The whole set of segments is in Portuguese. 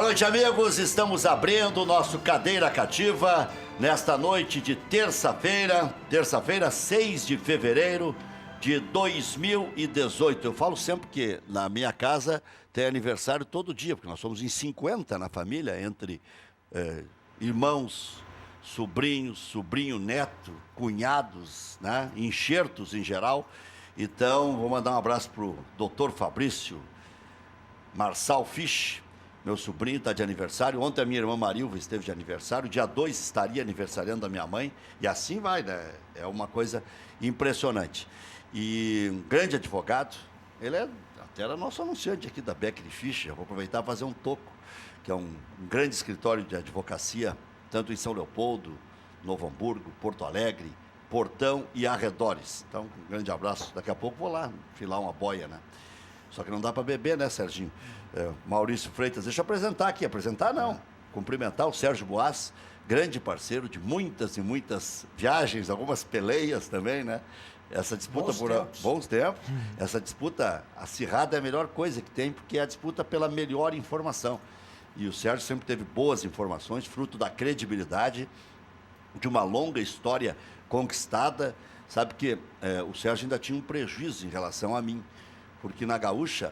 noite, amigos. Estamos abrindo o nosso Cadeira Cativa nesta noite de terça-feira, 6 de fevereiro de 2018. Eu falo sempre que na minha casa tem aniversário todo dia, porque nós somos em 50 na família, entre irmãos, sobrinhos, sobrinho, neto, cunhados, né? Enxertos em geral. Então, vou mandar um abraço para o doutor Fabrício Marçal Fisch. Meu sobrinho está de aniversário. Ontem a minha irmã Marilva esteve de aniversário. Dia 2 estaria aniversariando a minha mãe. E assim vai, né? É uma coisa impressionante. E um grande advogado. Ele até era nosso anunciante aqui da Becker e Fisch. Eu vou aproveitar e fazer um toco, que é um grande escritório de advocacia, tanto em São Leopoldo, Novo Hamburgo, Porto Alegre, Portão e arredores. Então, um grande abraço. Daqui a pouco vou lá filar uma boia, né? Só que não dá para beber, né, Serginho? Maurício Freitas, deixa eu apresentar aqui. Apresentar não. Cumprimentar o Sérgio Boas, grande parceiro de muitas e muitas viagens, algumas peleias também, né? Essa disputa bons tempos. Essa disputa acirrada é a melhor coisa que tem, porque é a disputa pela melhor informação. E o Sérgio sempre teve boas informações, fruto da credibilidade, de uma longa história conquistada. Sabe que o Sérgio ainda tinha um prejuízo em relação a mim, porque na Gaúcha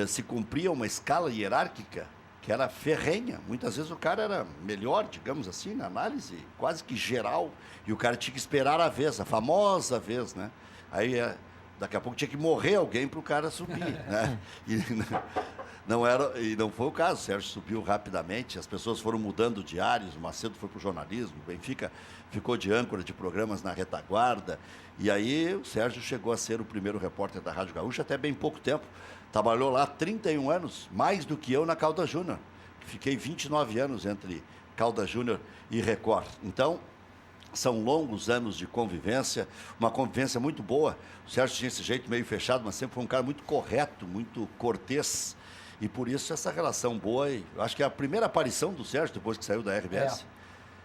se cumpria uma escala hierárquica que era ferrenha. Muitas vezes o cara era melhor, digamos assim, na análise quase que geral, e o cara tinha que esperar a vez, a famosa vez, né? Aí daqui a pouco tinha que morrer alguém para o cara subir, né? E não foi o caso. O Sérgio subiu rapidamente, as pessoas foram mudando diários, o Macedo foi para o jornalismo, o Benfica ficou de âncora de programas na retaguarda, e aí o Sérgio chegou a ser o primeiro repórter da Rádio Gaúcha até bem pouco tempo. Trabalhou lá 31 anos, mais do que eu na Caldas Júnior. Fiquei 29 anos entre Caldas Júnior e Record. Então, são longos anos de convivência, uma convivência muito boa. O Sérgio tinha esse jeito meio fechado, mas sempre foi um cara muito correto, muito cortês. E por isso essa relação boa. E eu acho que é a primeira aparição do Sérgio depois que saiu da RBS.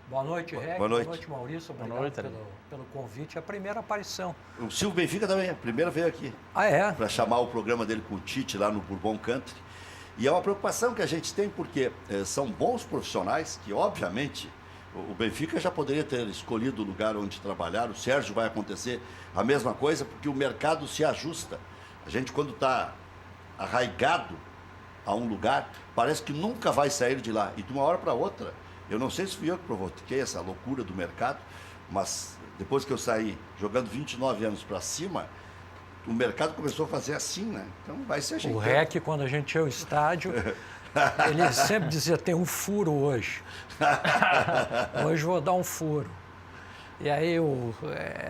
Boa noite, Reg. Boa noite. Boa noite, Maurício. Obrigado pelo convite. É a primeira aparição. O Silvio Benfica também, a primeira veio aqui. Ah, é? Para chamar o programa dele com o Tite lá no Bourbon Country. E é uma preocupação que a gente tem, porque são bons profissionais que, obviamente, o Benfica já poderia ter escolhido o lugar onde trabalhar. O Sérgio vai acontecer a mesma coisa, porque o mercado se ajusta. A gente, quando está arraigado a um lugar, parece que nunca vai sair de lá. E de uma hora para outra, eu não sei se fui eu que provoquei essa loucura do mercado, mas depois que eu saí jogando 29 anos para cima, o mercado começou a fazer assim, né? Então vai ser ajeitando. O REC, quando a gente ia ao estádio, ele sempre dizia, tem um furo hoje. Hoje vou dar um furo. E aí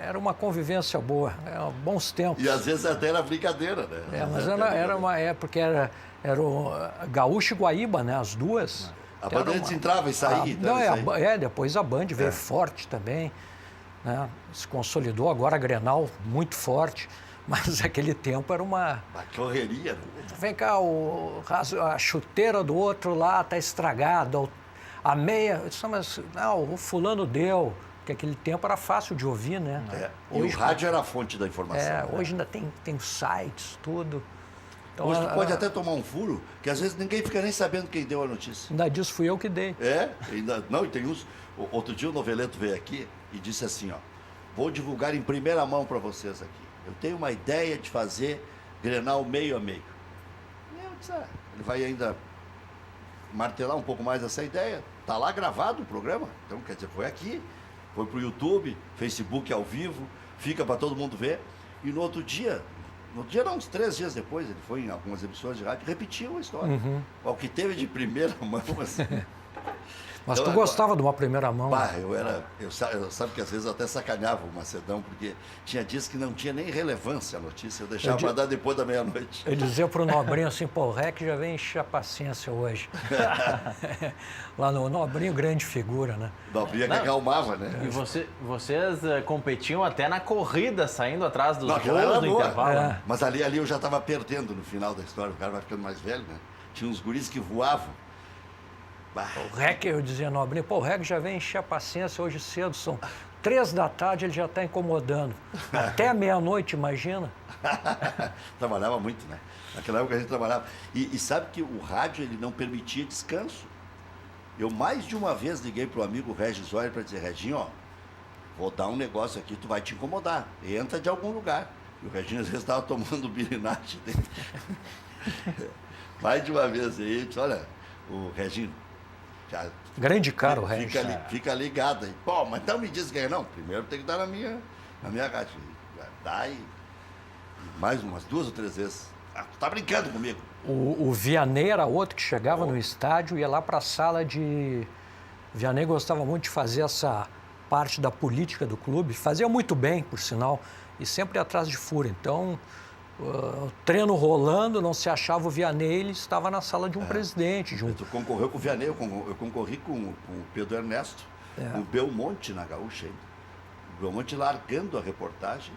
era uma convivência boa, bons tempos. E às vezes até era brincadeira, né? Mas era uma época, era o Gaúcho e Guaíba, né? As duas. A Bandeirantes entrava e saía. Depois a Band veio forte também, né? Se consolidou, agora a Grenal muito forte, mas naquele tempo era uma correria. Né? Vem cá, a chuteira do outro lá está estragada, a meia, eu disse, mas não, o fulano deu, porque aquele tempo era fácil de ouvir, né? Hoje, e o rádio era a fonte da informação. Né? Hoje ainda tem sites, tudo. Então, hoje tu pode até tomar um furo, que às vezes ninguém fica nem sabendo quem deu a notícia. Ainda disso fui eu que dei. Não, e tem uns... Outro dia o Noveleto veio aqui e disse assim, ó, vou divulgar em primeira mão para vocês aqui. Eu tenho uma ideia de fazer Grenal meio a meio. E eu disse, ele vai ainda martelar um pouco mais essa ideia. Tá lá gravado o programa. Então, quer dizer, foi aqui, foi pro YouTube, Facebook ao vivo, fica para todo mundo ver. E no outro dia não, uns 3 dias depois, ele foi em algumas emissoras de rádio, repetiu a história. O que teve de primeira mão, assim. Mas então, tu gostava de uma primeira mão? Eu sabe que às vezes eu até sacaneava o Macedão, porque tinha dias que não tinha nem relevância a notícia, eu deixava para dar depois da meia-noite. Eu dizia para o Nobrinho assim, pô, o REC já vem encher a paciência hoje. Lá no Nobrinho, grande figura, né? Nobrinho que acalmava, né? E vocês competiam até na corrida, saindo atrás dos gols do intervalo. Mas ali eu já estava perdendo no final da história, o cara vai ficando mais velho, né? Tinha uns guris que voavam. O REC, eu dizia Nobrinho, pô, o REC já vem encher a paciência hoje cedo, são 3 da tarde, ele já está incomodando. Até a meia-noite, imagina. Trabalhava muito, né? Naquela época a gente trabalhava. E sabe que o rádio ele não permitia descanso. Eu mais de uma vez liguei pro amigo Regis Oyer para dizer, Reginho, ó, vou dar um negócio aqui, tu vai te incomodar. Entra de algum lugar. E o Reginho às vezes estava tomando o birinate dele. Mais de uma vez aí, disse, olha, o Reginho, já grande cara o Regis. Fica ligado aí. Pô, mas então me diz quem é. Não, primeiro tem que dar na minha caixa. Dá e mais umas 2 ou 3 vezes. Ah, tu tá brincando comigo. O Vianney era outro que chegava no estádio e ia lá para a sala de... Vianney gostava muito de fazer essa parte da política do clube. Fazia muito bem, por sinal. E sempre atrás de furo. Então, o treino rolando, não se achava o Vianney, ele estava na sala de um presidente. Tu concorreu com o Vianney, eu concorri com o Pedro Ernesto, com o Belmonte na Gaúcha ainda. O Belmonte largando a reportagem.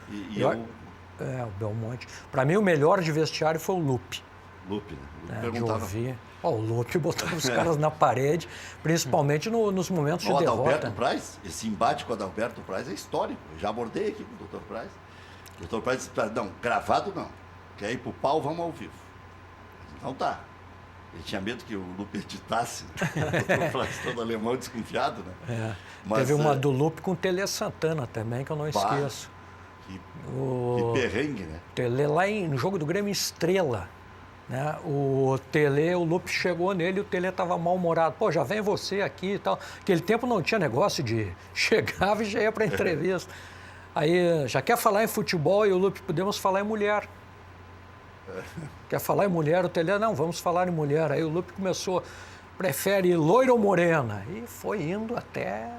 O Belmonte. Para mim, o melhor de vestiário foi o Lupe. Lupe, né? De ouvir. O Lupe botava os caras na parede, principalmente nos momentos de derrota. O Adalberto Praz, esse embate com o Adalberto Praz é histórico. Eu já abordei aqui com o Dr. Praz. O Dr. Praz disse, não, gravado não. Quer ir pro pau, vamos ao vivo. Então tá. Ele tinha medo que o Lupe editasse. O Dr. Praz todo alemão desconfiado, né? Mas, teve uma do Lupe com o Tele Santana também, que eu não esqueço. Que perrengue, né? Tele lá no jogo do Grêmio Estrela. Né? O Lupe chegou nele e o Tele estava mal-humorado. Pô, já vem você aqui e tal. Aquele tempo não tinha negócio de chegava e já ia para a entrevista. Aí, já quer falar em futebol e o Lupe, podemos falar em mulher. Quer falar em mulher? O Tele, não, vamos falar em mulher. Aí o Lupe começou, prefere loira ou morena? E foi indo até...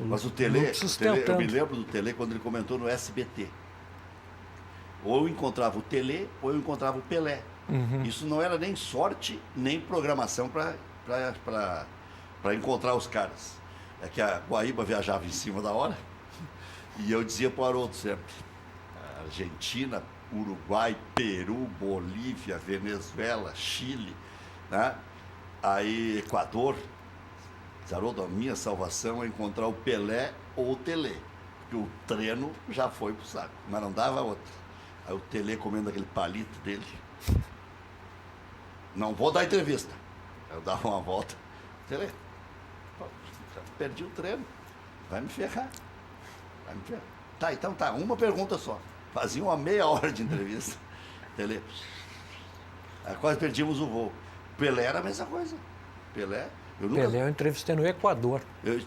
Mas o Tele, eu me lembro do Tele quando ele comentou no SBT. Ou eu encontrava o Tele ou eu encontrava o Pelé. Isso não era nem sorte, nem programação para encontrar os caras. É que a Guaíba viajava em cima da hora e eu dizia para o Haroldo sempre, Argentina, Uruguai, Peru, Bolívia, Venezuela, Chile, né? Aí Equador. Haroldo, a minha salvação é encontrar o Pelé ou o Tele, porque o treino já foi pro saco, mas não dava outra. Aí o Tele comendo aquele palito dele. Não vou dar entrevista. Eu dava uma volta. Tele, perdi o treino. Vai me ferrar. Tá, então tá. Uma pergunta só. Fazia uma meia hora de entrevista. Tele. Aí quase perdimos o voo. Pelé era a mesma coisa. Pelé eu entrevistei no Equador. Eu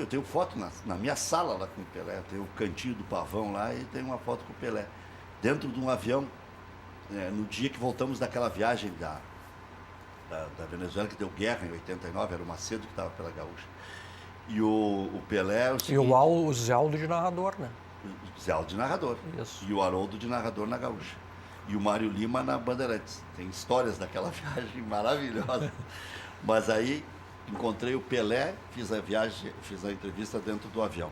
tenho foto na minha sala lá com o Pelé. Eu tenho o cantinho do pavão lá e tenho uma foto com o Pelé. Dentro de um avião, no dia que voltamos daquela viagem da Venezuela, que deu guerra em 89, era o Macedo que estava pela Gaúcha. E o Pelé... E o Zé Aldo de narrador, né? O Zé Aldo de narrador. Isso. E o Haroldo de narrador na Gaúcha. E o Mário Lima na Bandeirantes. Tem histórias daquela viagem maravilhosa. Mas aí encontrei o Pelé, fiz a entrevista dentro do avião.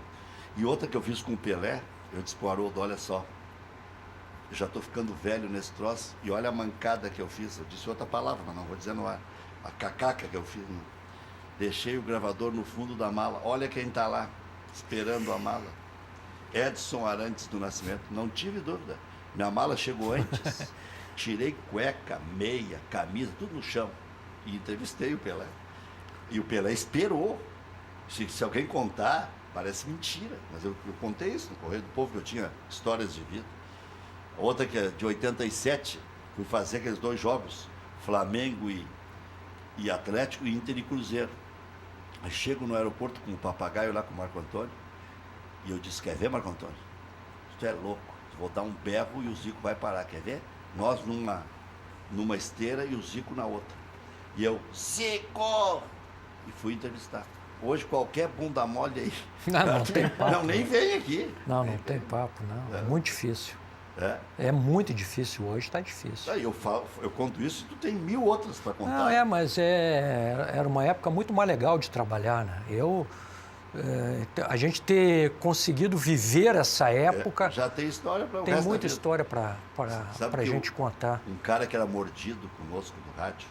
E outra que eu fiz com o Pelé, eu disse para o Haroldo, olha só, eu já estou ficando velho nesse troço e olha a mancada que eu fiz. Eu disse outra palavra, mas não vou dizer no ar. A cacaca que eu fiz. Né? Deixei o gravador no fundo da mala. Olha quem está lá, esperando a mala. Edson Arantes do Nascimento. Não tive dúvida. Minha mala chegou antes. Tirei cueca, meia, camisa, tudo no chão. E entrevistei o Pelé. E o Pelé esperou. Se alguém contar, parece mentira. Mas eu contei isso no Correio do Povo, que eu tinha histórias de vida. Outra que é de 87, fui fazer aqueles 2 jogos, Flamengo e Atlético, e Inter e Cruzeiro. Aí chego no aeroporto com o papagaio lá com o Marco Antônio, e eu disse, quer ver, Marco Antônio? Tu é louco, vou dar um berro e o Zico vai parar, quer ver? Nós numa esteira e o Zico na outra. E eu, Zico! E fui entrevistar. Hoje qualquer bunda mole aí. Não tem papo. Não, nem vem aqui. Não tem papo, não. É muito difícil. É muito difícil hoje, está difícil. Eu conto isso e tu tem 1000 outras para contar. Não, mas era uma época muito mais legal de trabalhar, né? A gente ter conseguido viver essa época... já tem história para o Tem resto muita da vida. História para a gente contar. Um cara que era mordido conosco no rádio,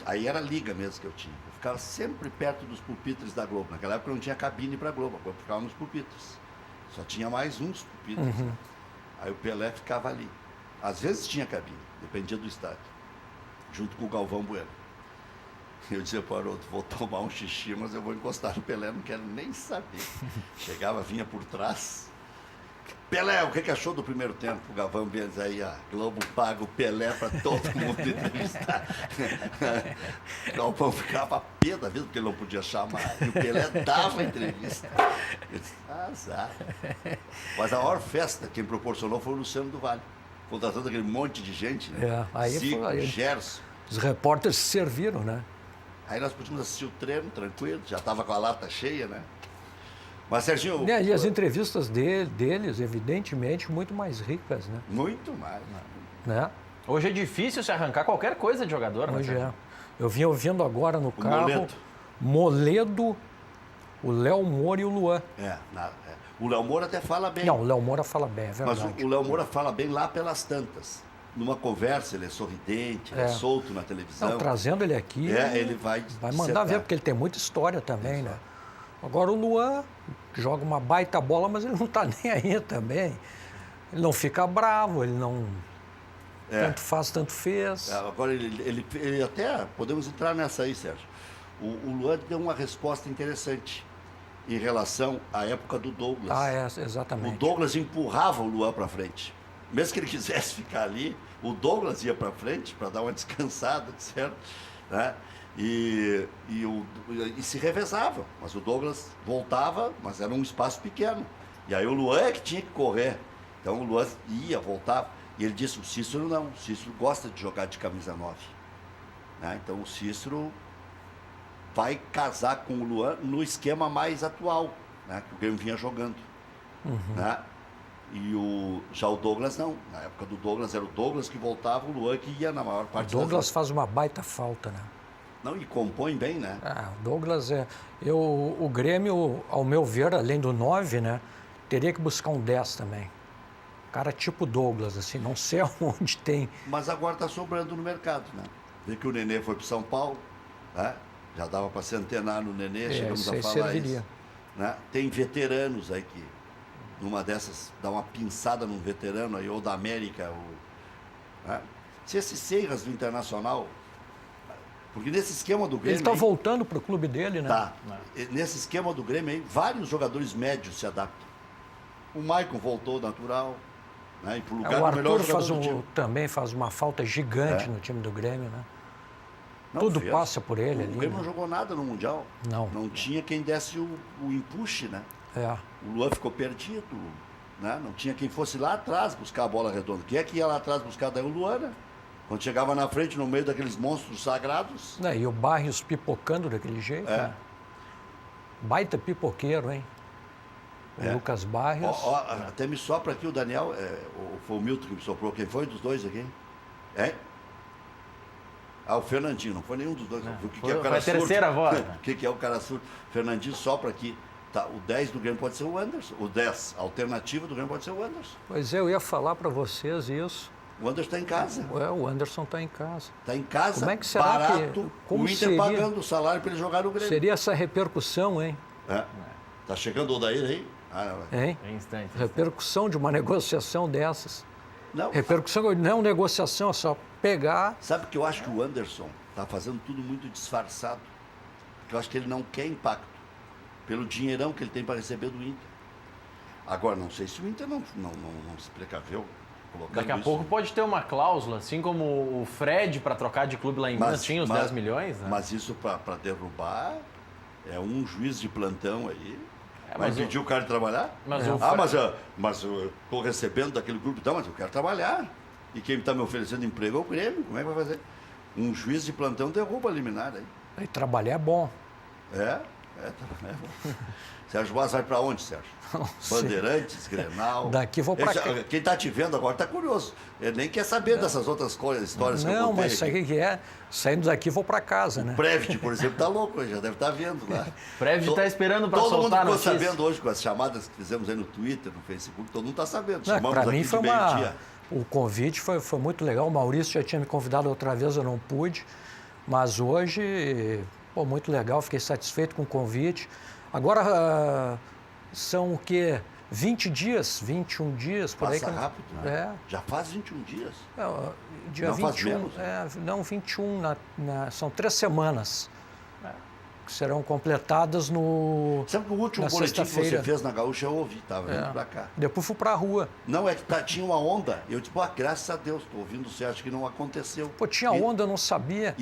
aí era a liga mesmo que eu tinha. Eu ficava sempre perto dos pupitres da Globo. Naquela época não tinha cabine para a Globo, eu ficava nos pupitres. Só tinha mais uns pupitres. Né? Aí o Pelé ficava ali. Às vezes tinha cabine, dependia do estádio. Junto com o Galvão Bueno. Eu dizia para o Haroldo, vou tomar um xixi, mas eu vou encostar no Pelé, não quero nem saber. Chegava, vinha por trás. Pelé, o que achou do primeiro tempo? O Galvão Mendes aí, a Globo paga o Pelé para todo mundo entrevistar. O Galvão ficava pé da vida, porque ele não podia chamar. E o Pelé dava entrevista. Eu disse, azar. Mas a maior festa, quem proporcionou foi o Luciano do Vale. Contratando aquele monte de gente, né? Aí Zico, foi, Gerson. Os repórteres se serviram, né? Aí nós podíamos assistir o treino, tranquilo, já estava com a lata cheia, né? Mas, Serginho... E as entrevistas deles, evidentemente, muito mais ricas, né? Muito mais. Né? Hoje é difícil se arrancar qualquer coisa de jogador, né? Hoje é. Eu vim ouvindo agora no carro Moledo, o Léo Moura e o Luan. O Léo Moura até fala bem. Não, o Léo Moura fala bem, é verdade. Mas o Léo Moura fala bem lá pelas tantas. Numa conversa, ele é sorridente, ele é solto na televisão. Não, trazendo ele aqui, ele vai mandar ver, porque ele tem muita história também, né? Agora o Luan joga uma baita bola, mas ele não está nem aí também. Ele não fica bravo, ele não... Tanto faz, tanto fez. Agora, ele até... Podemos entrar nessa aí, Sérgio. O Luan deu uma resposta interessante em relação à época do Douglas. Exatamente. O Douglas empurrava o Luan para frente. Mesmo que ele quisesse ficar ali, o Douglas ia para frente para dar uma descansada, certo? Né? E se revezavam, mas o Douglas voltava, mas era um espaço pequeno. E aí o Luan é que tinha que correr. Então o Luan ia, voltava. E ele disse, o Cícero não, o Cícero gosta de jogar de camisa 9. Né? Então o Cícero vai casar com o Luan no esquema mais atual, né? Que o Grêmio vinha jogando. Né? E já o Douglas não. Na época do Douglas era o Douglas que voltava, o Luan que ia na maior parte. O Douglas faz uma baita falta, né? Não, e compõe bem, né? O Douglas o Grêmio, ao meu ver, além do 9, né, teria que buscar um 10 também. Cara tipo Douglas, assim, não sei aonde tem. Mas agora está sobrando no mercado, né? Vê que o Nenê foi para São Paulo, né? Já dava para centenar no Nenê, chegamos a falar isso. Né? Tem veteranos aí que, numa dessas, dá uma pinçada num veterano aí, ou da América, né? Se esse Seiras do Internacional... Porque nesse esquema do Grêmio... Ele está voltando para o clube dele, né? Tá. Nesse esquema do Grêmio aí, vários jogadores médios se adaptam. O Maicon voltou natural, né? E pro lugar o do melhor Arthur jogador do time. também faz uma falta gigante no time do Grêmio, né? Tudo passa por ele ali. O Grêmio não jogou nada no Mundial. Não tinha quem desse o empuxe, né? O Luan ficou perdido, né? Não tinha quem fosse lá atrás buscar a bola redonda. Quem é que ia lá atrás buscar? Daí o Luan, né? Quando chegava na frente, no meio daqueles monstros sagrados... E o Barrios pipocando daquele jeito, né? Baita pipoqueiro, hein? O Lucas Barrios. Até me sopra aqui o Daniel, foi o Milton que me soprou. Quem foi dos dois aqui? O Fernandinho, não foi nenhum dos dois. O que é o cara surdo? Foi a terceira voz. O que é o cara surdo? Fernandinho sopra aqui. Tá, o 10 do Grêmio pode ser o Anderson. O 10, a alternativa do Grêmio pode ser o Anderson. Pois eu ia falar para vocês isso. O Anderson está em casa. O Anderson está em casa. Está em casa, como é que será barato, o Inter pagando o salário para ele jogar no Grêmio. Seria essa repercussão, hein? Tá chegando o Odair aí? Hein? Repercussão de uma negociação dessas. Não. Repercussão não é uma negociação, é só pegar... Sabe que eu acho que o Anderson está fazendo tudo muito disfarçado. Porque eu acho que ele não quer impacto. Pelo dinheirão que ele tem para receber do Inter. Agora, não sei se o Inter não se precaveu. Daqui a pouco pode ter uma cláusula, assim como o Fred, para trocar de clube lá em Minas, tinha os 10 milhões. Né? Mas isso para derrubar é um juiz de plantão aí. Vai impedir o cara de trabalhar? Mas eu estou recebendo daquele grupo, então, mas eu quero trabalhar. E quem está me oferecendo emprego é o Grêmio. Como é que vai fazer? Um juiz de plantão derruba a liminar aí. E trabalhar é bom. É bom. Sérgio Vaz vai para onde, Sérgio? Bandeirantes, Grenal. Daqui vou para cá. Quem está te vendo agora está curioso. Ele nem quer saber dessas outras histórias que eu contei. Não, mas isso aqui é. Saindo daqui vou para casa, né? O Previt, por exemplo, está louco, já deve estar vendo lá. O Previt está esperando para soltar a notícia. Todo mundo ficou sabendo hoje com as chamadas que fizemos aí no Twitter, no Facebook, todo mundo está sabendo. Para mim foi o convite foi muito legal. O Maurício já tinha me convidado outra vez, eu não pude. Mas hoje, muito legal, fiquei satisfeito com o convite. Agora são o quê? 20 dias, 21 dias, por aí. Passa rápido, né? É. Já faz 21 dias. Dia Não faz 21, menos? não, 21, são 3 semanas que serão completadas no. Sabe que o último na boletim que você sexta-feira. fez na Gaúcha eu ouvi, tava vindo pra cá. Depois fui pra rua. Não, é que tinha uma onda. Eu disse, pô, graças a Deus, tô ouvindo o Sérgio que não aconteceu. Pô, tinha onda, eu não sabia.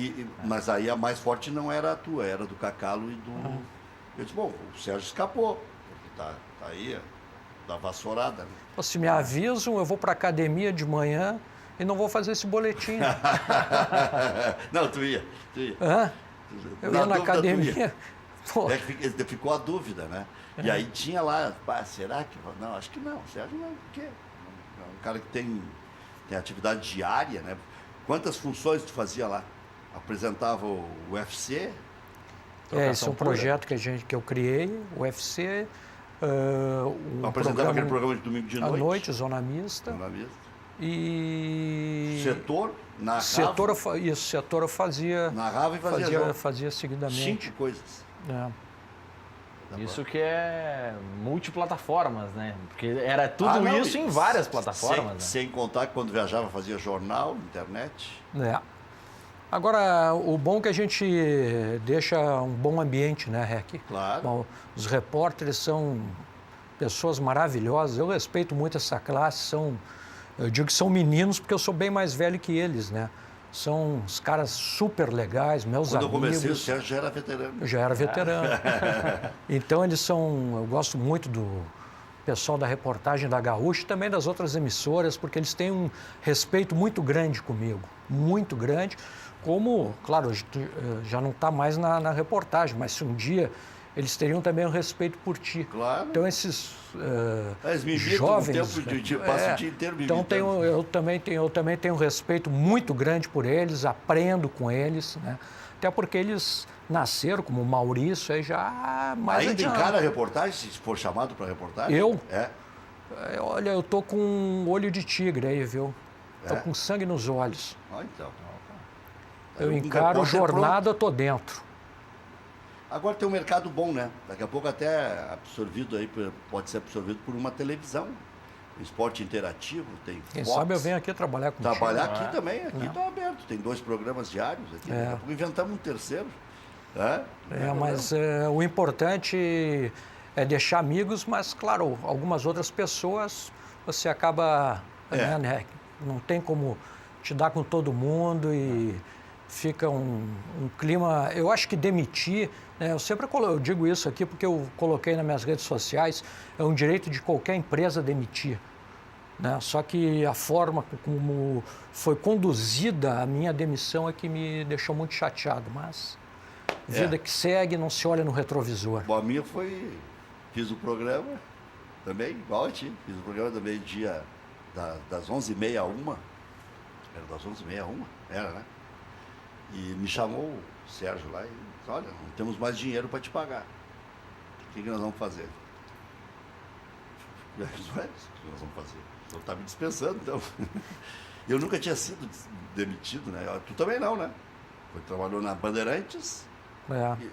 Mas aí a mais forte não era a tua, era do Cacalo e do... Eu disse, bom, o Sérgio escapou. Tá aí, da vassourada. Né? Pô, se me avisam, eu vou pra academia de manhã e não vou fazer esse boletim. Não, tu ia. Hã? Eu ia na academia. Pô. É que ficou a dúvida, né? E aí tinha lá, será que... Não, acho que não, o Sérgio não, por quê? É um cara que tem atividade diária, né? Quantas funções tu fazia lá? Apresentava o UFC? Esse é um projeto que eu criei, o UFC. Apresentava aquele programa de domingo de noite? À noite, Zona Mista. Zona Mista. E... Setor? Setor eu fazia... Narrava e fazia jogo. Fazia seguidamente. 5 coisas. Isso que é multiplataformas, né? Porque era tudo isso em várias plataformas. Sem contar que quando viajava fazia jornal, internet. Agora, o bom é que a gente deixa um bom ambiente, né, Rec? Claro. Bom, os repórteres são pessoas maravilhosas. Eu respeito muito essa classe. Eu digo que são meninos porque eu sou bem mais velho que eles, né? São uns caras super legais, meus amigos. Quando eu comecei, o Sérgio já era veterano. Eu já era veterano. Então, eu gosto muito do pessoal da reportagem da Gaúcha e também das outras emissoras, porque eles têm um respeito muito grande comigo, muito grande. Como, claro, já não está mais na reportagem, mas se um dia eles teriam também um respeito por ti. Claro. Então, esses me jovens... Passo o dia inteiro me Então, eu também tenho um respeito muito grande por eles, aprendo com eles, né? Até porque eles nasceram, como o Maurício, aí já mais Ainda adiante. encara a reportagem, se for chamado para reportagem? Eu? É. Olha, eu tô com um olho de tigre aí, viu? Tô com sangue nos olhos. Então. Eu encaro jornada, eu tô dentro. Agora tem um mercado bom, né? Daqui a pouco até pode ser absorvido por uma televisão. Esporte interativo, tem Quem Fox. sabe eu venho aqui trabalhar contigo. Trabalhar aqui também, aqui está aberto. Tem 2 programas diários aqui. Daqui a pouco inventamos um terceiro. Mas o importante é deixar amigos, mas, claro, algumas outras pessoas você acaba... Né? Não tem como te dar com todo mundo e fica um clima... Eu acho que demitir... Né? Eu digo isso aqui porque eu coloquei nas minhas redes sociais, é um direito de qualquer empresa demitir. Né? Só que a forma como foi conduzida a minha demissão é que me deixou muito chateado, mas vida que segue, não se olha no retrovisor. Bom, a minha fiz o programa também, igual a ti, fiz o programa do meio-dia das 11h30 a 1h. Era das 11h30 a 1h? Era, né? E me chamou o Sérgio lá e disse, olha, não temos mais dinheiro para te pagar. O que nós vamos fazer? O que nós vamos fazer? O senhor está me dispensando, então. Eu nunca tinha sido demitido, né? Tu também não, né? Trabalhou na Bandeirantes,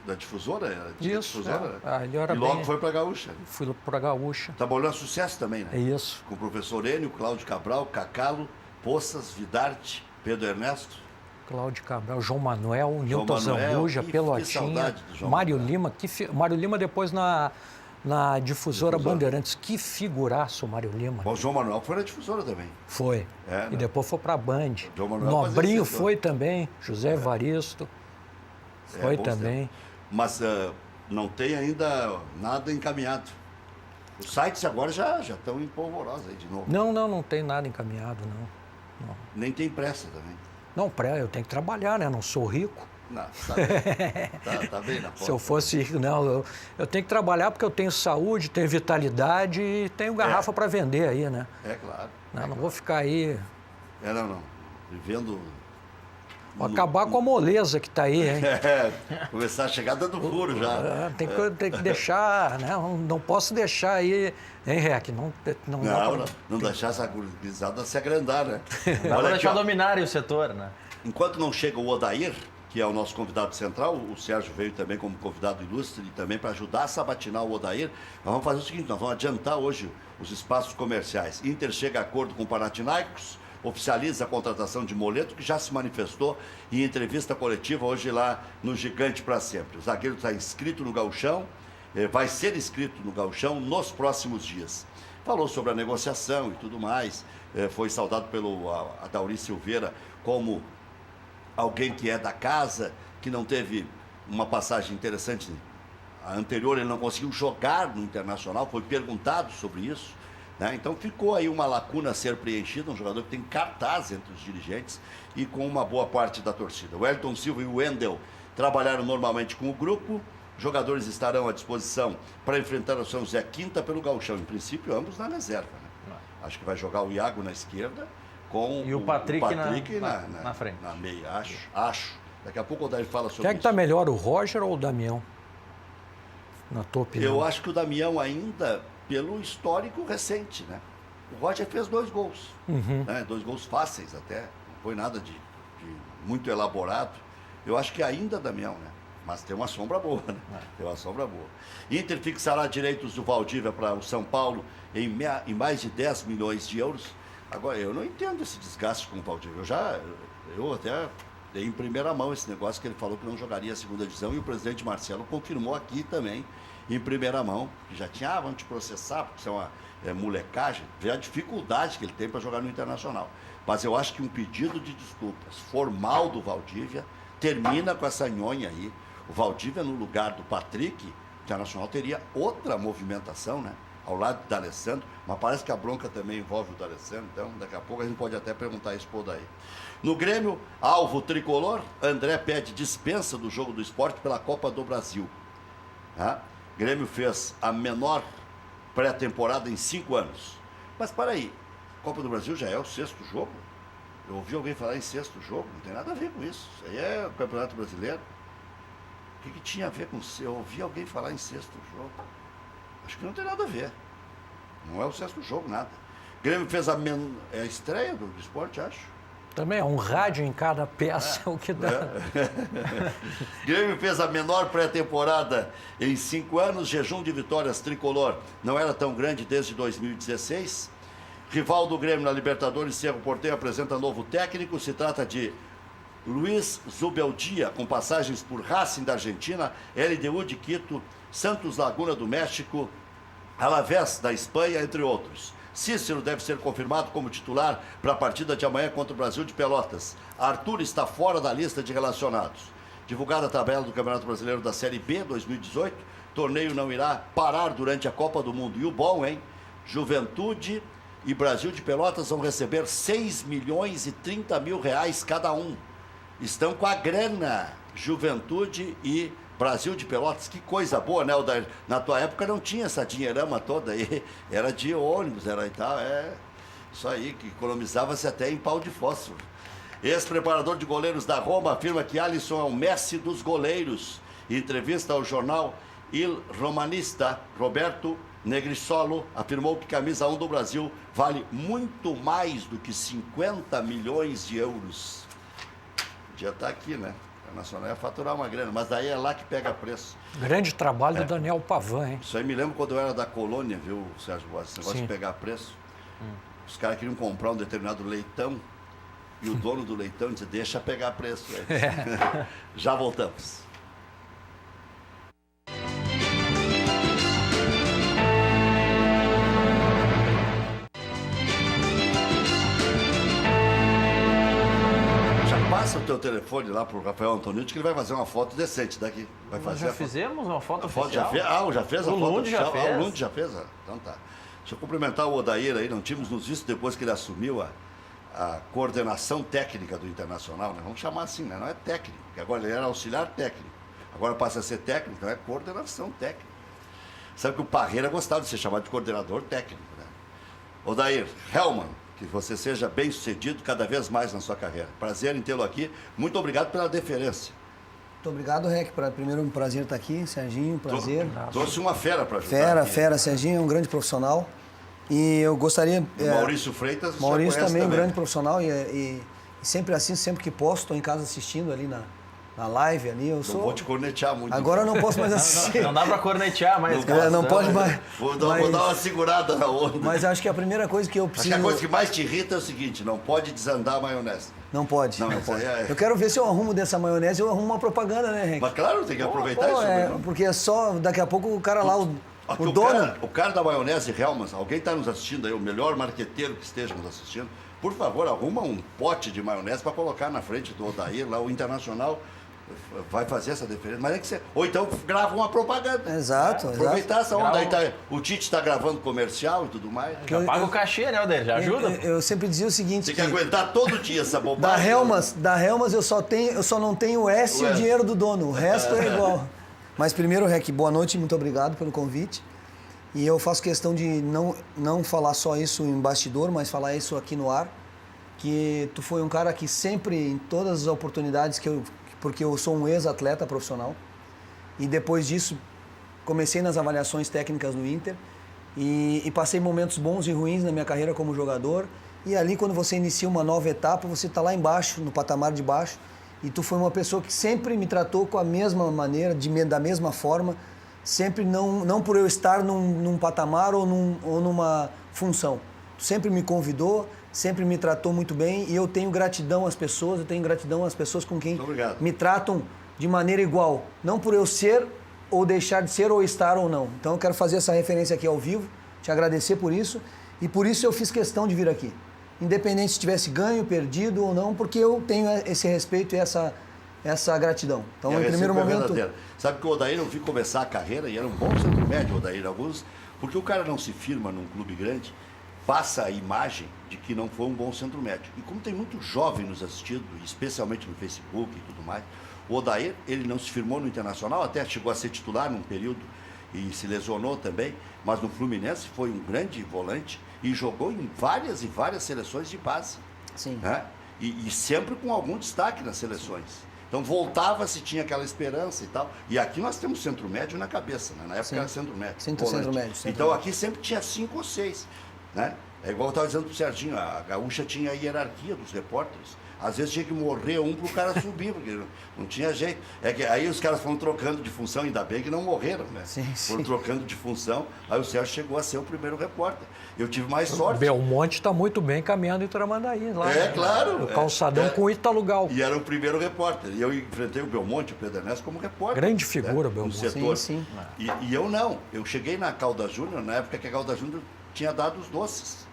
da difusora. Difusora, né? E logo foi para a Gaúcha. Fui para a Gaúcha. Trabalhou na Sucesso também, né? Isso. Com o professor Enio, Cláudio Cabral, Cacalo, Poças, Vidarte, Pedro Ernesto. Cláudio Cabral, João Manuel, Nilton Zambuja, Pelotinha, Mário Lima. Mário Lima depois na difusora Bandeirantes. Que figuraço, Mário Lima. O João Manuel foi na difusora também. Foi. E depois foi para a Band. Nobrinho foi também, José Evaristo foi também. Tempo. Mas não tem ainda nada encaminhado. Os sites agora já estão em polvorosa aí de novo. Não tem nada encaminhado, não. Nem tem pressa também. Não, eu tenho que trabalhar, né? Não sou rico. Não, tá bem. tá bem na porta. Se eu fosse rico, não. Eu tenho que trabalhar porque eu tenho saúde, tenho vitalidade e tenho garrafa para vender aí, né? É claro. Não vou ficar aí... Não. Vivendo... Vou acabar com a moleza que está aí, hein? Começar a chegar dando furo já. Tem que deixar, né? Não posso deixar aí, hein, Rec? Não deixar essa gurizada se agrandar, né? Não deixar dominarem o setor, né? Enquanto não chega o Odair, que é o nosso convidado central. O Sérgio veio também como convidado ilustre e também para ajudar a sabatinar o Odair. Nós vamos fazer o seguinte, nós vamos adiantar hoje os espaços comerciais. Inter chega a acordo com o Panathinaikos, oficializa a contratação de Moleto, que já se manifestou em entrevista coletiva hoje lá no Gigante para Sempre. O zagueiro está inscrito no Gauchão, vai ser inscrito no Gauchão nos próximos dias. Falou sobre a negociação e tudo mais, foi saudado pelo Adauri Silveira como alguém que é da casa, que não teve uma passagem interessante. A anterior ele não conseguiu jogar no Internacional, foi perguntado sobre isso, né? Então ficou aí uma lacuna a ser preenchida, um jogador que tem cartaz entre os dirigentes e com uma boa parte da torcida. O Elton Silva e o Wendel trabalharam normalmente com o grupo, jogadores estarão à disposição para enfrentar o São José quinta pelo Gauchão, em princípio ambos na reserva, né? Acho que vai jogar o Iago na esquerda, com e o Patrick na frente. Na meia, acho. Daqui a pouco o Odair fala sobre isso. Quem é que está melhor, o Roger ou o Damião? Na tua opinião? Eu acho que o Damião ainda, pelo histórico recente, né? O Roger fez 2 gols, né? 2 gols fáceis até, não foi nada de muito elaborado. Eu acho que ainda Damião, né? Mas tem uma sombra boa, né? Tem uma sombra boa. Inter fixará direitos do Valdívia para o São Paulo em mais de 10 milhões de euros. Agora, eu não entendo esse desgaste com o Valdívia. Eu até dei em primeira mão esse negócio que ele falou que não jogaria a segunda divisão, e o presidente Marcelo confirmou aqui também, em primeira mão, que já tinha, vamos te processar, porque isso é uma molecagem, vê a dificuldade que ele tem para jogar no Internacional. Mas eu acho que um pedido de desculpas formal do Valdívia termina com essa nhonha aí. O Valdívia, no lugar do Patrick, o Internacional teria outra movimentação, né? Ao lado do D'Alessandro, mas parece que a bronca também envolve o D'Alessandro, então daqui a pouco a gente pode até perguntar isso para o Odair. No Grêmio, alvo tricolor, André pede dispensa do jogo do Sport pela Copa do Brasil. Grêmio fez a menor pré-temporada em 5 anos. Mas para aí, Copa do Brasil já é o 6º jogo? Eu ouvi alguém falar em 6º jogo, não tem nada a ver com isso. Isso aí é o Campeonato Brasileiro. O que tinha a ver com... Eu ouvi alguém falar em 6º jogo. Acho que não tem nada a ver. Não é o 6º jogo, nada. Grêmio fez a estreia do esporte, acho. Também é um rádio em cada peça, o que dá. Grêmio fez a menor pré-temporada em 5 anos, jejum de vitórias tricolor não era tão grande desde 2016. Rival do Grêmio na Libertadores, Cerro Porteño apresenta novo técnico, se trata de Luiz Zubeldia, com passagens por Racing da Argentina, LDU de Quito, Santos Laguna do México, Alavés da Espanha, entre outros. Cícero deve ser confirmado como titular para a partida de amanhã contra o Brasil de Pelotas. Arthur está fora da lista de relacionados. Divulgada a tabela do Campeonato Brasileiro da Série B 2018, torneio não irá parar durante a Copa do Mundo. E o bom, hein? Juventude e Brasil de Pelotas vão receber 6 milhões e 30 mil reais cada um. Estão com a grana, Juventude e Brasil de Pelotas. Que coisa boa, né, Odair? Na tua época não tinha essa dinheirama toda aí, era de ônibus, era e tal, isso aí, que economizava-se até em pau de fósforo. Ex-preparador de goleiros da Roma afirma que Alisson é o Messi dos goleiros. Em entrevista ao jornal Il Romanista, Roberto Negrisolo afirmou que camisa 1 do Brasil vale muito mais do que 50 milhões de euros. Podia estar aqui, né? A Nacional ia faturar uma grana, mas daí é lá que pega preço. Grande trabalho do Daniel Pavan, hein? Isso aí me lembro quando eu era da Colônia, viu, Sérgio Borges? Esse negócio de pegar preço. Os caras queriam comprar um determinado leitão e o dono do leitão disse, deixa pegar preço. Já voltamos. Passa o teu telefone lá pro Rafael Antoniotti que ele vai fazer uma foto decente daqui. Vai fazer já fizemos uma foto oficial. Já fez a o foto Lund oficial? já fez. O Lund já fez? Então tá. Deixa eu cumprimentar o Odair aí, não tínhamos nos visto depois que ele assumiu a coordenação técnica do Internacional, né? Vamos chamar assim, né? Não é técnico, porque agora ele era auxiliar técnico. Agora passa a ser técnico, então é coordenação técnica. Sabe que o Parreira gostava de ser chamado de coordenador técnico, né? Odair Hellmann, que você seja bem sucedido cada vez mais na sua carreira. Prazer em tê-lo aqui. Muito obrigado pela deferência. Muito obrigado, Rec. Primeiro, um prazer estar aqui. Serginho, prazer. Trouxe uma fera para ajudar. Fera. Serginho é um grande profissional. E eu gostaria... O Maurício Freitas, Maurício também, um grande profissional. E sempre assim, sempre que posso, estou em casa assistindo ali na a live ali, eu Não sou... vou te cornetear muito. Agora eu não posso mais assistir. Não dá pra cornetear mais. Não pode mais. Vou dar uma segurada na onda. Mas acho que a primeira coisa que eu Acho preciso... que a coisa que mais te irrita é o seguinte, não pode desandar a maionese. Não pode. Não, Não isso pode. aí é- Eu quero ver se eu arrumo dessa maionese, eu arrumo uma propaganda, né, Henrique? Mas claro, tem que aproveitar isso. Porque é só, daqui a pouco o cara lá, Aqui, o dono... o cara da maionese Hellmann's, alguém está nos assistindo aí, o melhor marqueteiro que esteja nos assistindo, por favor, arruma um pote de maionese para colocar na frente do Odair, lá o Internacional vai fazer essa diferença. Mas é que você... Ou então grava uma propaganda. Exato, Aproveitar essa onda. Grava Aí o Tite está gravando comercial e tudo mais. Já paga o cachê, né, Odair? Já ajuda? Eu sempre dizia o seguinte... Tem que aguentar todo dia essa Da bobagem. Helmas eu só não tenho o S e o dinheiro do dono, o resto é igual. Mas primeiro, Rec, boa noite, muito obrigado pelo convite. E eu faço questão de não falar só isso em bastidor, mas falar isso aqui no ar. Que tu foi um cara que sempre, em todas as oportunidades porque eu sou um ex-atleta profissional. E depois disso, comecei nas avaliações técnicas no Inter. E passei momentos bons e ruins na minha carreira como jogador. E ali, quando você inicia uma nova etapa, você está lá embaixo, no patamar de baixo. E tu foi uma pessoa que sempre me tratou com a mesma maneira, da mesma forma. Sempre não por eu estar num patamar ou numa função. Tu sempre me convidou, sempre me tratou muito bem. E eu tenho gratidão às pessoas, com quem me tratam de maneira igual. Não por eu ser ou deixar de ser ou estar ou não. Então eu quero fazer essa referência aqui ao vivo, te agradecer por isso. E por isso eu fiz questão de vir aqui. Independente se tivesse ganho, perdido ou não, porque eu tenho esse respeito e essa gratidão. Então, em primeiro momento... Sabe que o Odair, eu vi começar a carreira e era um bom centro médio, o Odair, alguns, porque o cara não se firma num clube grande, passa a imagem de que não foi um bom centro médio. E como tem muito jovem nos assistindo, especialmente no Facebook e tudo mais, o Odair, ele não se firmou no Internacional, até chegou a ser titular num período e se lesionou também, mas no Fluminense foi um grande volante e jogou em várias e várias seleções de base. Sim. Né? E sempre com algum destaque nas seleções. Então voltava se tinha aquela esperança e tal. E aqui nós temos centro médio na cabeça, né? Na época era centro médio. Centro médio. Então aqui sempre tinha 5 ou 6. Né? É igual eu estava dizendo pro Serginho, a Gaúcha tinha a hierarquia dos repórteres. Às vezes tinha que morrer um para o cara subir, porque não tinha jeito. É que aí os caras foram trocando de função, ainda bem que não morreram, né? Sim. Foram trocando de função, aí o Sérgio chegou a ser o primeiro repórter. Eu tive mais sorte. O Belmonte está muito bem caminhando em Tramandaí, lá. Claro. O calçadão com o Ítalo Gal. E era o primeiro repórter. E eu enfrentei o Belmonte, o Pedro Ernesto, como repórter. Grande figura, né? Belmonte. No setor. Sim. E eu não. Eu cheguei na Caldas Júnior, na época que a Caldas Júnior tinha dado os doces.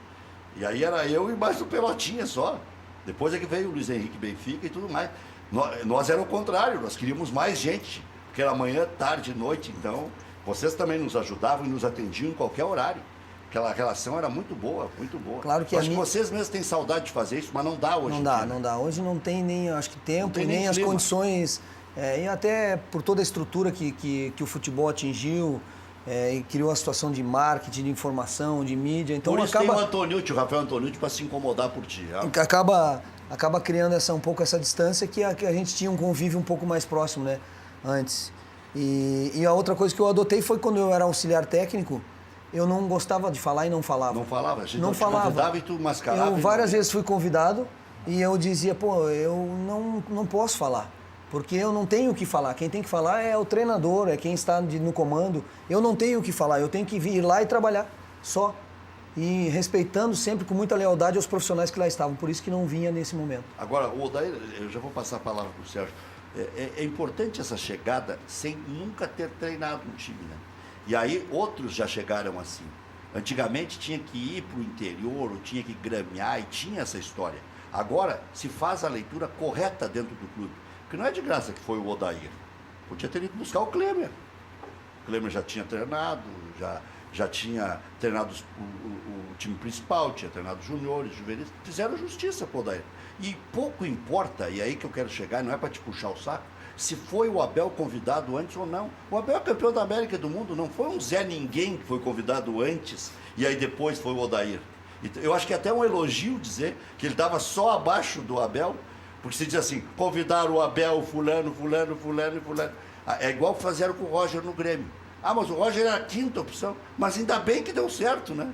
E aí era eu e mais o Pelotinha só. Depois é que veio o Luiz Henrique Benfica e tudo mais. Nós era o contrário, nós queríamos mais gente. Porque era manhã, tarde, noite. Então, vocês também nos ajudavam e nos atendiam em qualquer horário. Aquela relação era muito boa, muito boa. Claro que acho que vocês mesmos têm saudade de fazer isso, mas não dá hoje. Não dá. Hoje não tem nem, acho que tempo, nem as clima. condições. E até por toda a estrutura que o futebol atingiu, e criou a situação de marketing, de informação, de mídia. Então por isso tem o Antoniucci, o Rafael Antoniucci, para se incomodar por ti. Acaba criando um pouco essa distância que a gente tinha um convívio um pouco mais próximo, né, antes. E a outra coisa que eu adotei foi quando eu era auxiliar técnico, eu não gostava de falar e não falava. Não falava? A gente não falava. Convidava e tu mascarava. Eu várias vezes fui convidado e eu dizia, eu não posso falar. Porque eu não tenho o que falar. Quem tem que falar é o treinador, é quem está no comando. Eu não tenho o que falar, eu tenho que ir lá e trabalhar, só. E respeitando sempre com muita lealdade aos profissionais que lá estavam. Por isso que não vinha nesse momento. Agora, o Odair, eu já vou passar a palavra para o Sérgio. É importante essa chegada sem nunca ter treinado um time, né? E aí outros já chegaram assim. Antigamente tinha que ir para o interior, ou tinha que gramear, e tinha essa história. Agora se faz a leitura correta dentro do clube. Porque não é de graça que foi o Odair. Podia ter ido buscar o Klemer. O Klemer já tinha treinado, já tinha treinado o time principal, tinha treinado juniores, juvenis. Fizeram justiça para o Odair. E pouco importa, e aí que eu quero chegar, não é para te puxar o saco, se foi o Abel convidado antes ou não. O Abel é campeão da América e do mundo, não foi um Zé Ninguém que foi convidado antes e aí depois foi o Odair. Eu acho que é até um elogio dizer que ele estava só abaixo do Abel, porque se diz assim, convidaram o Abel, fulano. É igual que fizeram com o Roger no Grêmio. Mas o Roger era a quinta opção. Mas ainda bem que deu certo, né?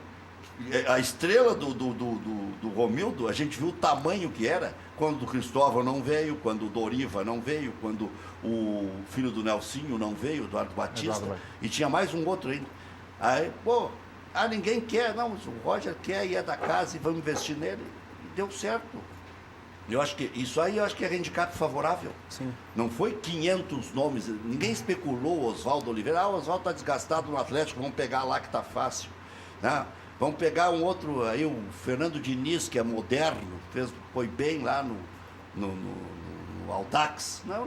A estrela do Romildo, a gente viu o tamanho que era quando o Cristóvão não veio, quando o Doriva não veio, quando o filho do Nelsinho não veio, Eduardo Batista, e tinha mais um outro ainda. Aí, ninguém quer, não, o Roger quer e é da casa e vamos investir nele. E deu certo. Eu acho que isso aí eu acho que é handicap favorável. Sim. Não foi 500 nomes, ninguém especulou o Oswaldo Oliveira. O Oswaldo está desgastado no Atlético, vamos pegar lá que está fácil. Né? Vamos pegar um outro aí, o Fernando Diniz, que é moderno, foi bem lá no Audax. Não.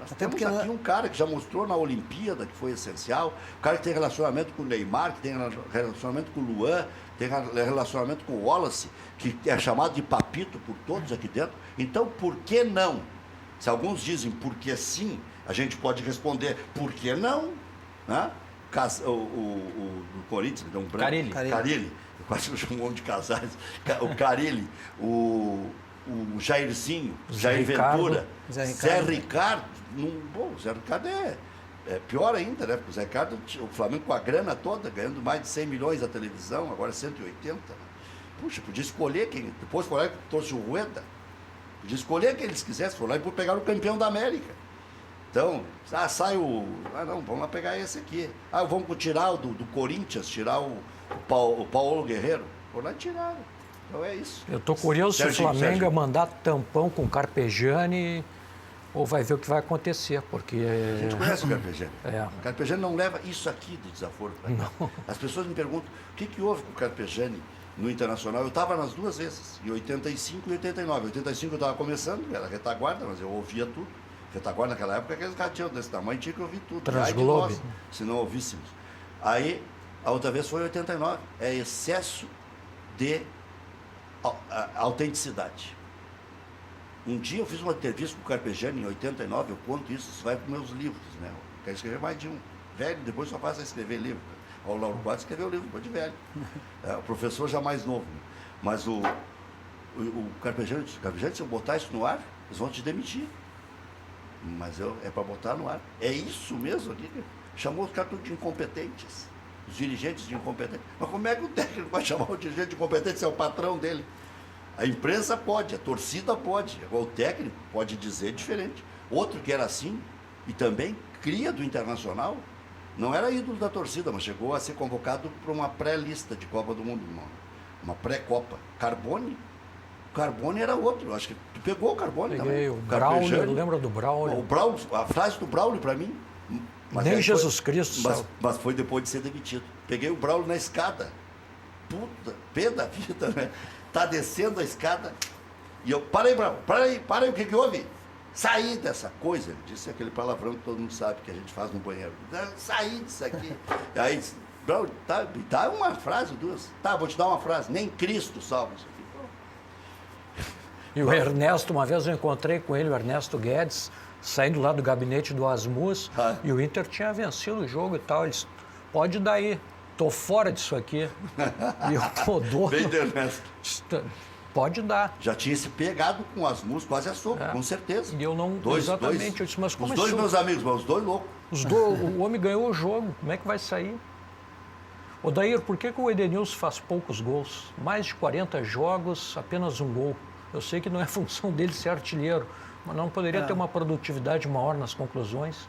Nós temos aqui um cara que já mostrou na Olimpíada que foi essencial, um cara que tem relacionamento com o Neymar, que tem relacionamento com o Luan, tem relacionamento com o Wallace, que é chamado de papito por todos aqui dentro. Então, por que não? Se alguns dizem porque sim, a gente pode responder por que não? Né? O Corinthians, deu um branco. Carille. Eu quase chamo um nome de casais. O Carille, o Jairzinho, Jair Ventura, Zé Ricardo. O Zé Ricardo é pior ainda, né? Porque o Zé Ricardo, o Flamengo com a grana toda, ganhando mais de 100 milhões da televisão, agora 180. Né? Puxa, podia escolher quem. Depois foi lá e trouxe o Rueda. Podia escolher quem eles quisessem, foram lá e pegaram o campeão da América. Então, sai o. Vamos lá pegar esse aqui. Vamos tirar do Corinthians, tirar o Paulo Guerreiro. Foram lá e tiraram. Então é isso. Eu estou curioso se o Flamengo mandar tampão com o Carpegiani ou vai ver o que vai acontecer, porque... A gente conhece o Carpegiani. O Carpegiani não leva isso aqui de desaforo para cá. As pessoas me perguntam o que houve com o Carpegiani no Internacional. Eu estava nas duas vezes, em 85 e 89. Em 85 eu estava começando, era retaguarda, mas eu ouvia tudo. Retaguarda naquela época, aqueles caras tinham desse tamanho, tinha que ouvir tudo. Transglobe. Se não ouvíssemos. Aí, a outra vez foi em 89. É excesso de autenticidade. Um dia eu fiz uma entrevista com o Carpegiani em 89, eu conto isso vai para os meus livros, né? Eu quero escrever mais de um. Velho, depois só passa a escrever livro. O Lauro Quadros escreveu o livro, depois de velho. O professor já mais novo. Né? Mas o Carpegiani disse, se eu botar isso no ar, eles vão te demitir. Mas é para botar no ar. É isso mesmo aqui. Chamou os caras tudo de incompetentes. Os dirigentes de incompetentes. Mas como é que o técnico vai chamar o dirigente de incompetente se é o patrão dele? A imprensa pode, a torcida pode. Agora o técnico pode dizer diferente. Outro que era assim, e também cria do Internacional, não era ídolo da torcida, mas chegou a ser convocado para uma pré-lista de Copa do Mundo. Uma pré-Copa. Carbone era outro. Acho que tu pegou o Carbone também. O Braulio, eu lembro do Braulio. A frase do Braulio para mim. Nem Jesus Cristo. Mas foi depois de ser demitido. Peguei o Braulio na escada. Puta, pé da vida, né? Tá descendo a escada. E eu, parei, o que houve? Saí dessa coisa. Ele disse aquele palavrão que todo mundo sabe que a gente faz no banheiro. Saí disso aqui. Aí, Braulio, tá uma frase, duas. Tá, vou te dar uma frase. Nem Cristo salva isso aqui. E o Ernesto, uma vez eu encontrei com ele, o Ernesto Guedes, saindo lá do gabinete do Asmus, e o Inter tinha vencido o jogo e tal. Ele disse, pode ir daí, tô fora disso aqui. E eu tô dono. Bem do Ernesto. Pode dar. Já tinha se pegado com o Asmus quase a soco, com certeza. E eu não... Exatamente. Eu disse, mas como os dois meus amigos, mas os dois loucos. O homem ganhou o jogo, como é que vai sair? Odair, por que o Edenilson faz poucos gols? Mais de 40 jogos, apenas um gol. Eu sei que não é função dele ser artilheiro, mas não poderia ter uma produtividade maior nas conclusões?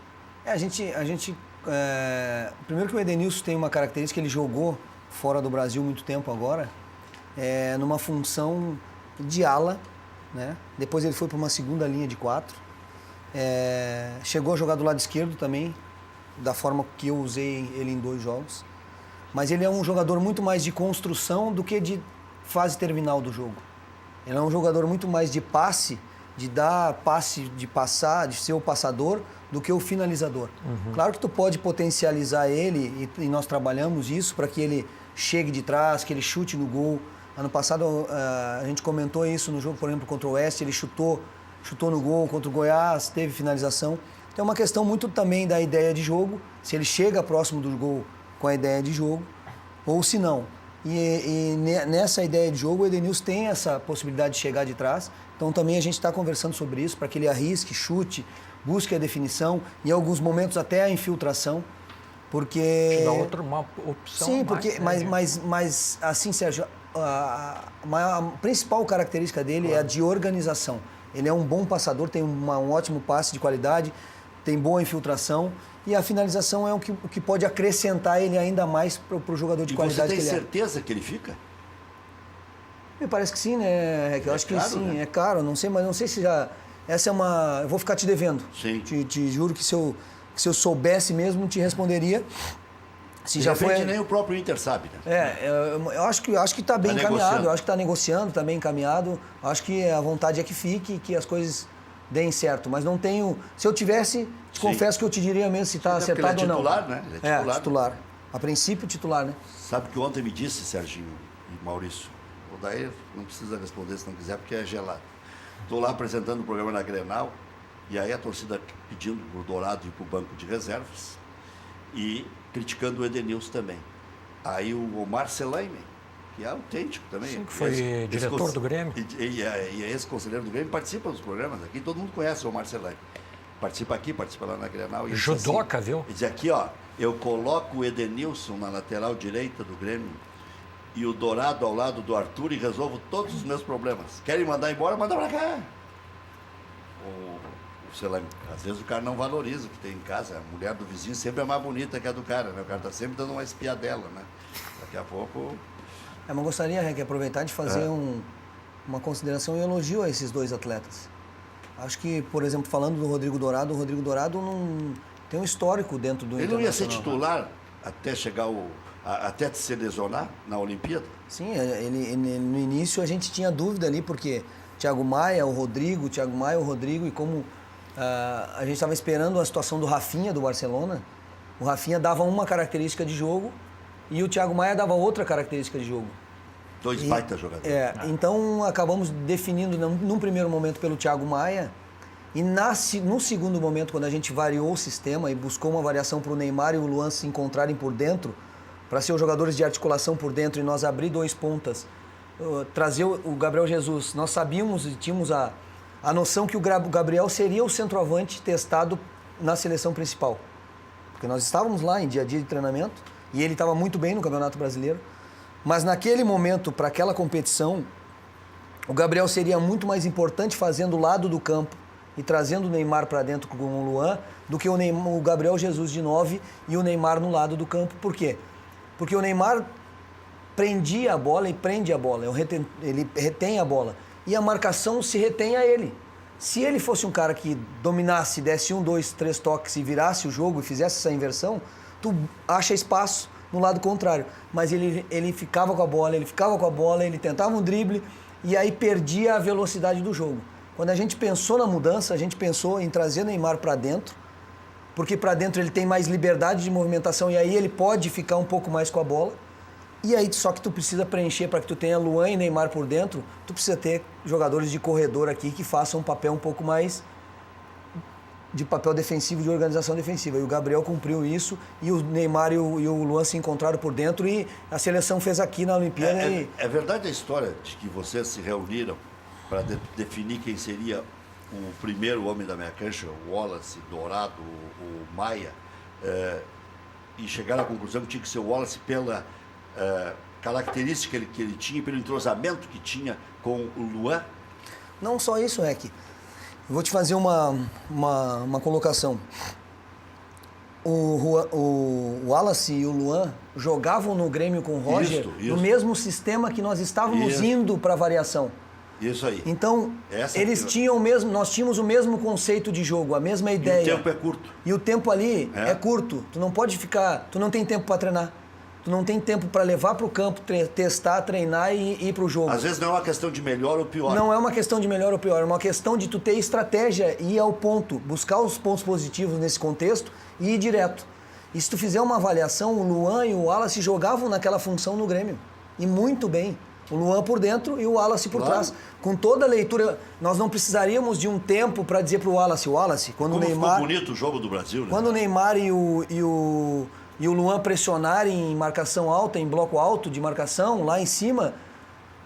Primeiro que o Edenilson tem uma característica, ele jogou fora do Brasil muito tempo agora, numa função de ala, né? Depois ele foi para uma segunda linha de 4. Chegou a jogar do lado esquerdo também, da forma que eu usei ele em 2 jogos. Mas ele é um jogador muito mais de construção do que de fase terminal do jogo. Ele é um jogador muito mais de passe, de dar passe, de passar, de ser o passador, do que o finalizador. Claro que tu pode potencializar ele, e nós trabalhamos isso, para que ele chegue de trás, que ele chute no gol. Ano passado a gente comentou isso no jogo, por exemplo, contra o Oeste, ele chutou no gol, contra o Goiás, teve finalização. Então é uma questão muito também da ideia de jogo, se ele chega próximo do gol com a ideia de jogo, ou se não. E nessa ideia de jogo, o Edenilson tem essa possibilidade de chegar de trás. Então também a gente está conversando sobre isso, para que ele arrisque, chute, busque a definição, em alguns momentos até a infiltração. Porque... Te dá uma opção. Sim, mais, porque, né? mas assim, Sérgio, a principal característica dele é a de organização. Ele é um bom passador, tem um ótimo passe de qualidade, tem boa infiltração e a finalização é o que pode acrescentar ele ainda mais para o jogador de qualidade que ele é. Você tem certeza que ele fica? Me parece que sim, né? Eu acho que caro, sim, né? é caro, não sei, mas não sei se já... Essa é uma... Eu vou ficar te devendo. Sim. Te juro que se eu soubesse mesmo, te responderia. Se De já repente foi... nem o próprio Inter sabe, né? Eu acho que está bem Tá encaminhado, negociando. eu acho que está negociando, está bem encaminhado. Eu acho que a vontade é que fique, que as coisas deem certo. Mas não tenho... Se eu tivesse, te confesso que eu te diria mesmo se está Até porque acertado ele é ou não. titular, né? Ele é titular. Titular. A princípio, titular, né? Sabe que ontem me disse, Serginho e Maurício, o Daí não precisa responder se não quiser, porque é gelado. Estou lá apresentando o programa na Grenal, e aí a torcida pedindo para o Dourado ir para o banco de reservas e criticando o Edenilson também. Aí o Omar Selaime, que é autêntico também. Sim, que foi diretor do Grêmio. E esse conselheiro do Grêmio participa dos programas aqui, todo mundo conhece o Omar Selaime. Participa aqui, participa lá na Grenal. E Judoca, assim, viu? E diz aqui, ó, eu coloco o Edenilson na lateral direita do Grêmio e o Dourado ao lado do Arthur e resolvo todos os meus problemas. Querem mandar embora? Manda pra cá. Sei lá, às vezes o cara não valoriza o que tem em casa. A mulher do vizinho sempre é mais bonita que a do cara, né? O cara tá sempre dando uma espiadela, né? Daqui a pouco... Mas gostaria, Rec, aproveitar de fazer uma consideração e elogio a esses dois atletas. Acho que, por exemplo, falando do Rodrigo Dourado, o Rodrigo Dourado não tem um histórico dentro do Ele não ia ser Internacional. titular até chegar até se lesionar na Olimpíada? Sim, ele no início a gente tinha dúvida ali, porque Thiago Maia, o Rodrigo, e como a gente estava esperando a situação do Rafinha, do Barcelona, o Rafinha dava uma característica de jogo e o Thiago Maia dava outra característica de jogo. Dois baita jogadores. Então acabamos definindo num primeiro momento pelo Thiago Maia e no segundo momento, quando a gente variou o sistema e buscou uma variação para o Neymar e o Luan se encontrarem por dentro, para ser os jogadores de articulação por dentro e nós abrir dois pontas, trazer o Gabriel Jesus. Nós sabíamos e tínhamos a noção que o Gabriel seria o centroavante testado na seleção principal. Porque nós estávamos lá em dia a dia de treinamento e ele estava muito bem no Campeonato Brasileiro. Mas naquele momento, para aquela competição, o Gabriel seria muito mais importante fazendo o lado do campo e trazendo o Neymar para dentro com o Luan do que o Gabriel Jesus de 9 e o Neymar no lado do campo. Por quê? Porque o Neymar prendia a bola e prende a bola, ele retém a bola. E a marcação se retém a ele. Se ele fosse um cara que dominasse, desse 1, 2, 3 toques e virasse o jogo e fizesse essa inversão, tu acha espaço no lado contrário. Mas ele ficava com a bola, ele tentava um drible e aí perdia a velocidade do jogo. Quando a gente pensou na mudança, a gente pensou em trazer Neymar para dentro, porque para dentro ele tem mais liberdade de movimentação e aí ele pode ficar um pouco mais com a bola. E aí, só que tu precisa preencher para que tu tenha Luan e Neymar por dentro, tu precisa ter jogadores de corredor aqui que façam um papel um pouco mais de papel defensivo, de organização defensiva. E o Gabriel cumpriu isso, e o Neymar e o Luan se encontraram por dentro e a seleção fez aqui na Olimpíada. É verdade a história de que vocês se reuniram para definir quem seria o primeiro homem da meia cancha, o Wallace, Dourado, o Maia, e chegaram à conclusão que tinha que ser o Wallace pela característica que ele tinha, pelo entrosamento que tinha com o Luan? Não só isso, Rec. Eu vou te fazer uma colocação. O Wallace e o Luan jogavam no Grêmio com o Roger Isso. no mesmo sistema que nós estávamos indo para a variação. Isso aí. Então, nós tínhamos o mesmo conceito de jogo, a mesma ideia. E o tempo é curto. E o tempo ali é curto. Tu não pode ficar, tu não tem tempo para treinar. Tu não tem tempo para levar para o campo, testar, treinar e ir para o jogo. Às vezes não é uma questão de melhor ou pior. Não é uma questão de melhor ou pior, é uma questão de tu ter estratégia e ir ao ponto, buscar os pontos positivos nesse contexto e ir direto. E se tu fizer uma avaliação, o Luan e o Wallace jogavam naquela função no Grêmio. E muito bem. O Luan por dentro e o Wallace por trás. Com toda a leitura, nós não precisaríamos de um tempo para dizer para o Wallace, quando Como o Neymar... ficou bonito o jogo do Brasil, né? Quando o Neymar e o Luan pressionarem em marcação alta, em bloco alto de marcação, lá em cima,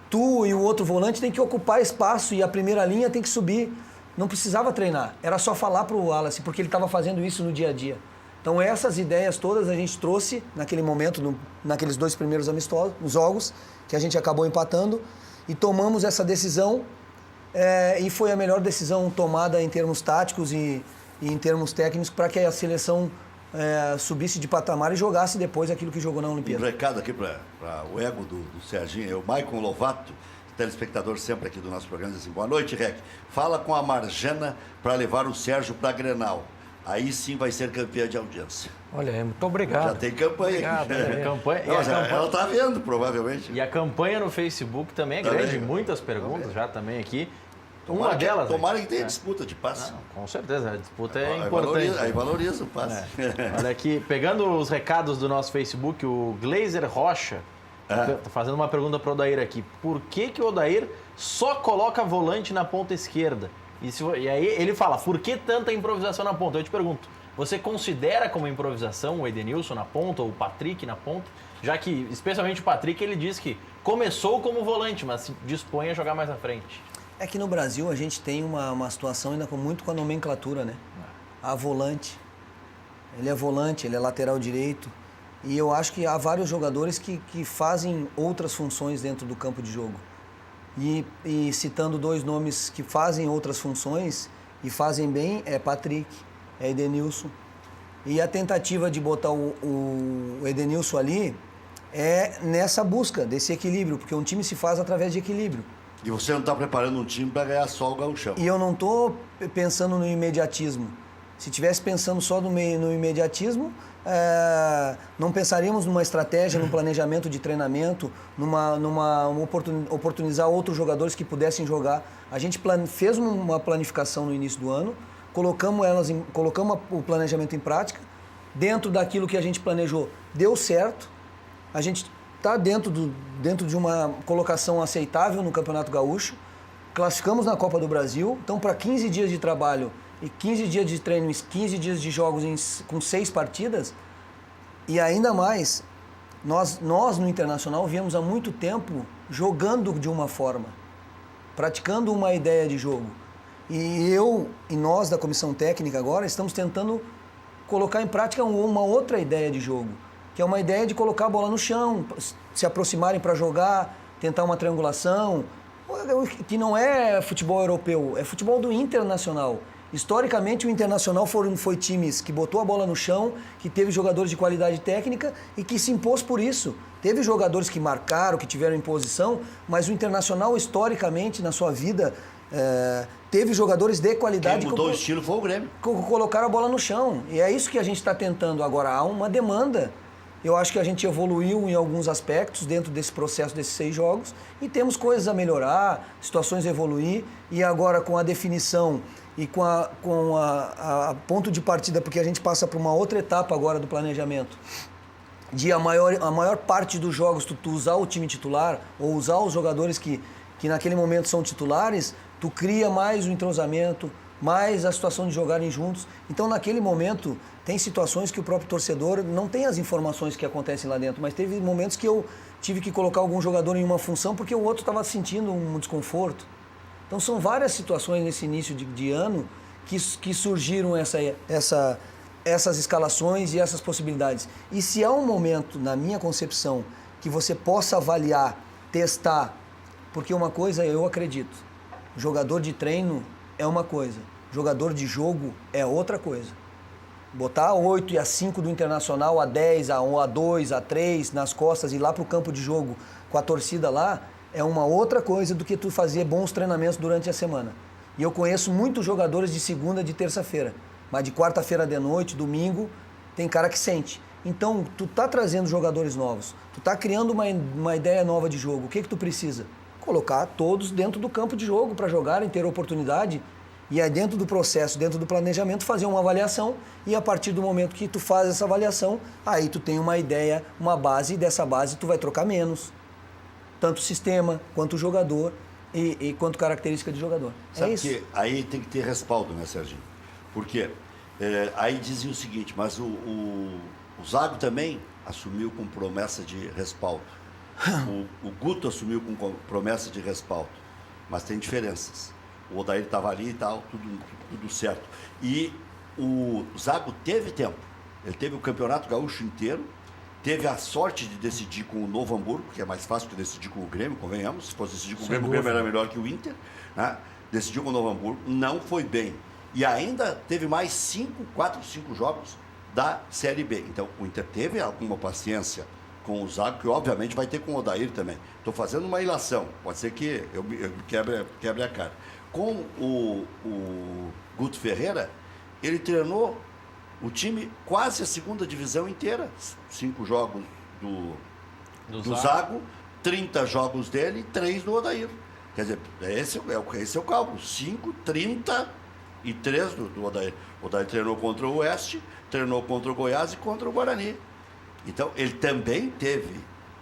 tu e o outro volante tem que ocupar espaço e a primeira linha tem que subir. Não precisava treinar, era só falar para o Wallace, porque ele estava fazendo isso no dia a dia. Então essas ideias todas a gente trouxe naquele momento, naqueles 2 primeiros amistosos, nos jogos, que a gente acabou empatando, e tomamos essa decisão, e foi a melhor decisão tomada em termos táticos e em termos técnicos para que a seleção subisse de patamar e jogasse depois aquilo que jogou na Olimpíada. Um recado aqui para o ego do Serginho, o Maicon Lovato, telespectador sempre aqui do nosso programa, diz assim: boa noite, Rec. Fala com a Marjana para levar o Sérgio para Grenal. Aí sim vai ser campeã de audiência. Olha, muito obrigado. Já tem campanha aqui. Ela está vendo, provavelmente. E a campanha no Facebook também é grande, muiってperguntas já também aqui. Uma delas. Tomara que tenha disputa de passe. Não, com certeza, a disputa é importante. Aí valoriza o passe. Olha aqui, pegando os recados do nosso Facebook, o Glazer Rocha tá fazendo uma pergunta para o Odair aqui. Por que o Odair só coloca volante na ponta esquerda? E aí ele fala, por que tanta improvisação na ponta? Eu te pergunto, você considera como improvisação o Edenilson na ponta ou o Patrick na ponta? Já que, especialmente o Patrick, ele diz que começou como volante, mas se dispõe a jogar mais à frente. É que no Brasil a gente tem uma situação ainda muito com a nomenclatura, né? A volante. Ele é volante, ele é lateral direito. E eu acho que há vários jogadores que fazem outras funções dentro do campo de jogo. E citando 2 nomes que fazem outras funções e fazem bem, é Patrick, é Edenilson. E a tentativa de botar o Edenilson ali é nessa busca desse equilíbrio, porque um time se faz através de equilíbrio. E você não está preparando um time para ganhar só o gauchão. E eu não estou pensando no imediatismo. Se estivesse pensando só no imediatismo, não pensaríamos numa estratégia, num planejamento de treinamento, oportunizar outros jogadores que pudessem jogar. A gente fez uma planificação no início do ano, colocamos o planejamento em prática, dentro daquilo que a gente planejou deu certo, a gente está dentro de uma colocação aceitável no Campeonato Gaúcho, classificamos na Copa do Brasil, então para 15 dias de trabalho e 15 dias de treino, 15 dias de jogos com 6 partidas, e ainda mais, nós no Internacional viemos há muito tempo jogando de uma forma, praticando uma ideia de jogo. E nós da comissão técnica agora estamos tentando colocar em prática uma outra ideia de jogo, que é uma ideia de colocar a bola no chão, se aproximarem para jogar, tentar uma triangulação, que não é futebol europeu, é futebol do Internacional. Historicamente, o Internacional foi times que botou a bola no chão, que teve jogadores de qualidade técnica e que se impôs por isso. Teve jogadores que marcaram, que tiveram imposição, mas o Internacional, historicamente, na sua vida, teve jogadores de qualidade. Quem mudou o estilo foi o Grêmio. Colocaram a bola no chão. E é isso que a gente está tentando agora. Há uma demanda. Eu acho que a gente evoluiu em alguns aspectos dentro desse processo desses 6 jogos e temos coisas a melhorar, situações a evoluir, e agora com a definição e com a ponto de partida, porque a gente passa por uma outra etapa agora do planejamento, de a maior parte dos jogos tu usar o time titular ou usar os jogadores que naquele momento são titulares, tu cria mais o entrosamento, mais a situação de jogarem juntos. Então, naquele momento, tem situações que o próprio torcedor não tem as informações que acontecem lá dentro, mas teve momentos que eu tive que colocar algum jogador em uma função porque o outro estava sentindo um desconforto. Então, são várias situações nesse início de ano que surgiram essas escalações e essas possibilidades. E se há um momento, na minha concepção, que você possa avaliar, testar, porque uma coisa eu acredito, jogador de treino é uma coisa, jogador de jogo é outra coisa. Botar a 8 e a 5 do Internacional, a 10, a 1, a 2, a 3 nas costas e ir lá para o campo de jogo com a torcida lá, é uma outra coisa do que tu fazer bons treinamentos durante a semana. E eu conheço muitos jogadores de segunda, de terça-feira, mas de quarta-feira de noite, domingo, tem cara que sente. Então, tu tá trazendo jogadores novos, tu tá criando uma ideia nova de jogo, o que tu precisa? Colocar todos dentro do campo de jogo para jogarem, ter oportunidade. E aí dentro do processo, dentro do planejamento, fazer uma avaliação, e a partir do momento que tu faz essa avaliação, aí tu tem uma ideia, uma base, e dessa base tu vai trocar menos. Tanto o sistema, quanto o jogador e quanto característica de jogador. Sabe é isso. que aí tem que ter respaldo, né, Serginho? Porque aí dizia o seguinte, mas o Zago também assumiu com promessa de respaldo. O Guto assumiu com promessa de respaldo. Mas tem diferenças. O Odair estava ali e tal, tudo certo. E o Zago teve tempo. Ele teve o Campeonato Gaúcho inteiro, teve a sorte de decidir com o Novo Hamburgo, que é mais fácil que decidir com o Grêmio, convenhamos. Se fosse decidir com o Grêmio era melhor que o Inter. Né? Decidiu com o Novo Hamburgo, não foi bem. E ainda teve mais 4, 5 jogos da Série B. Então, o Inter teve alguma paciência com o Zago, que obviamente vai ter com o Odair também. Estou fazendo uma ilação, pode ser que eu quebre a cara. Com o Guto Ferreira, ele treinou o time quase a segunda divisão inteira. 5 jogos do Zago, 30 jogos dele e 3 do Odair. Quer dizer, esse é o cálculo. 5, 30 e 3 do Odair. O Odair treinou contra o Oeste, treinou contra o Goiás e contra o Guarani. Então, ele também teve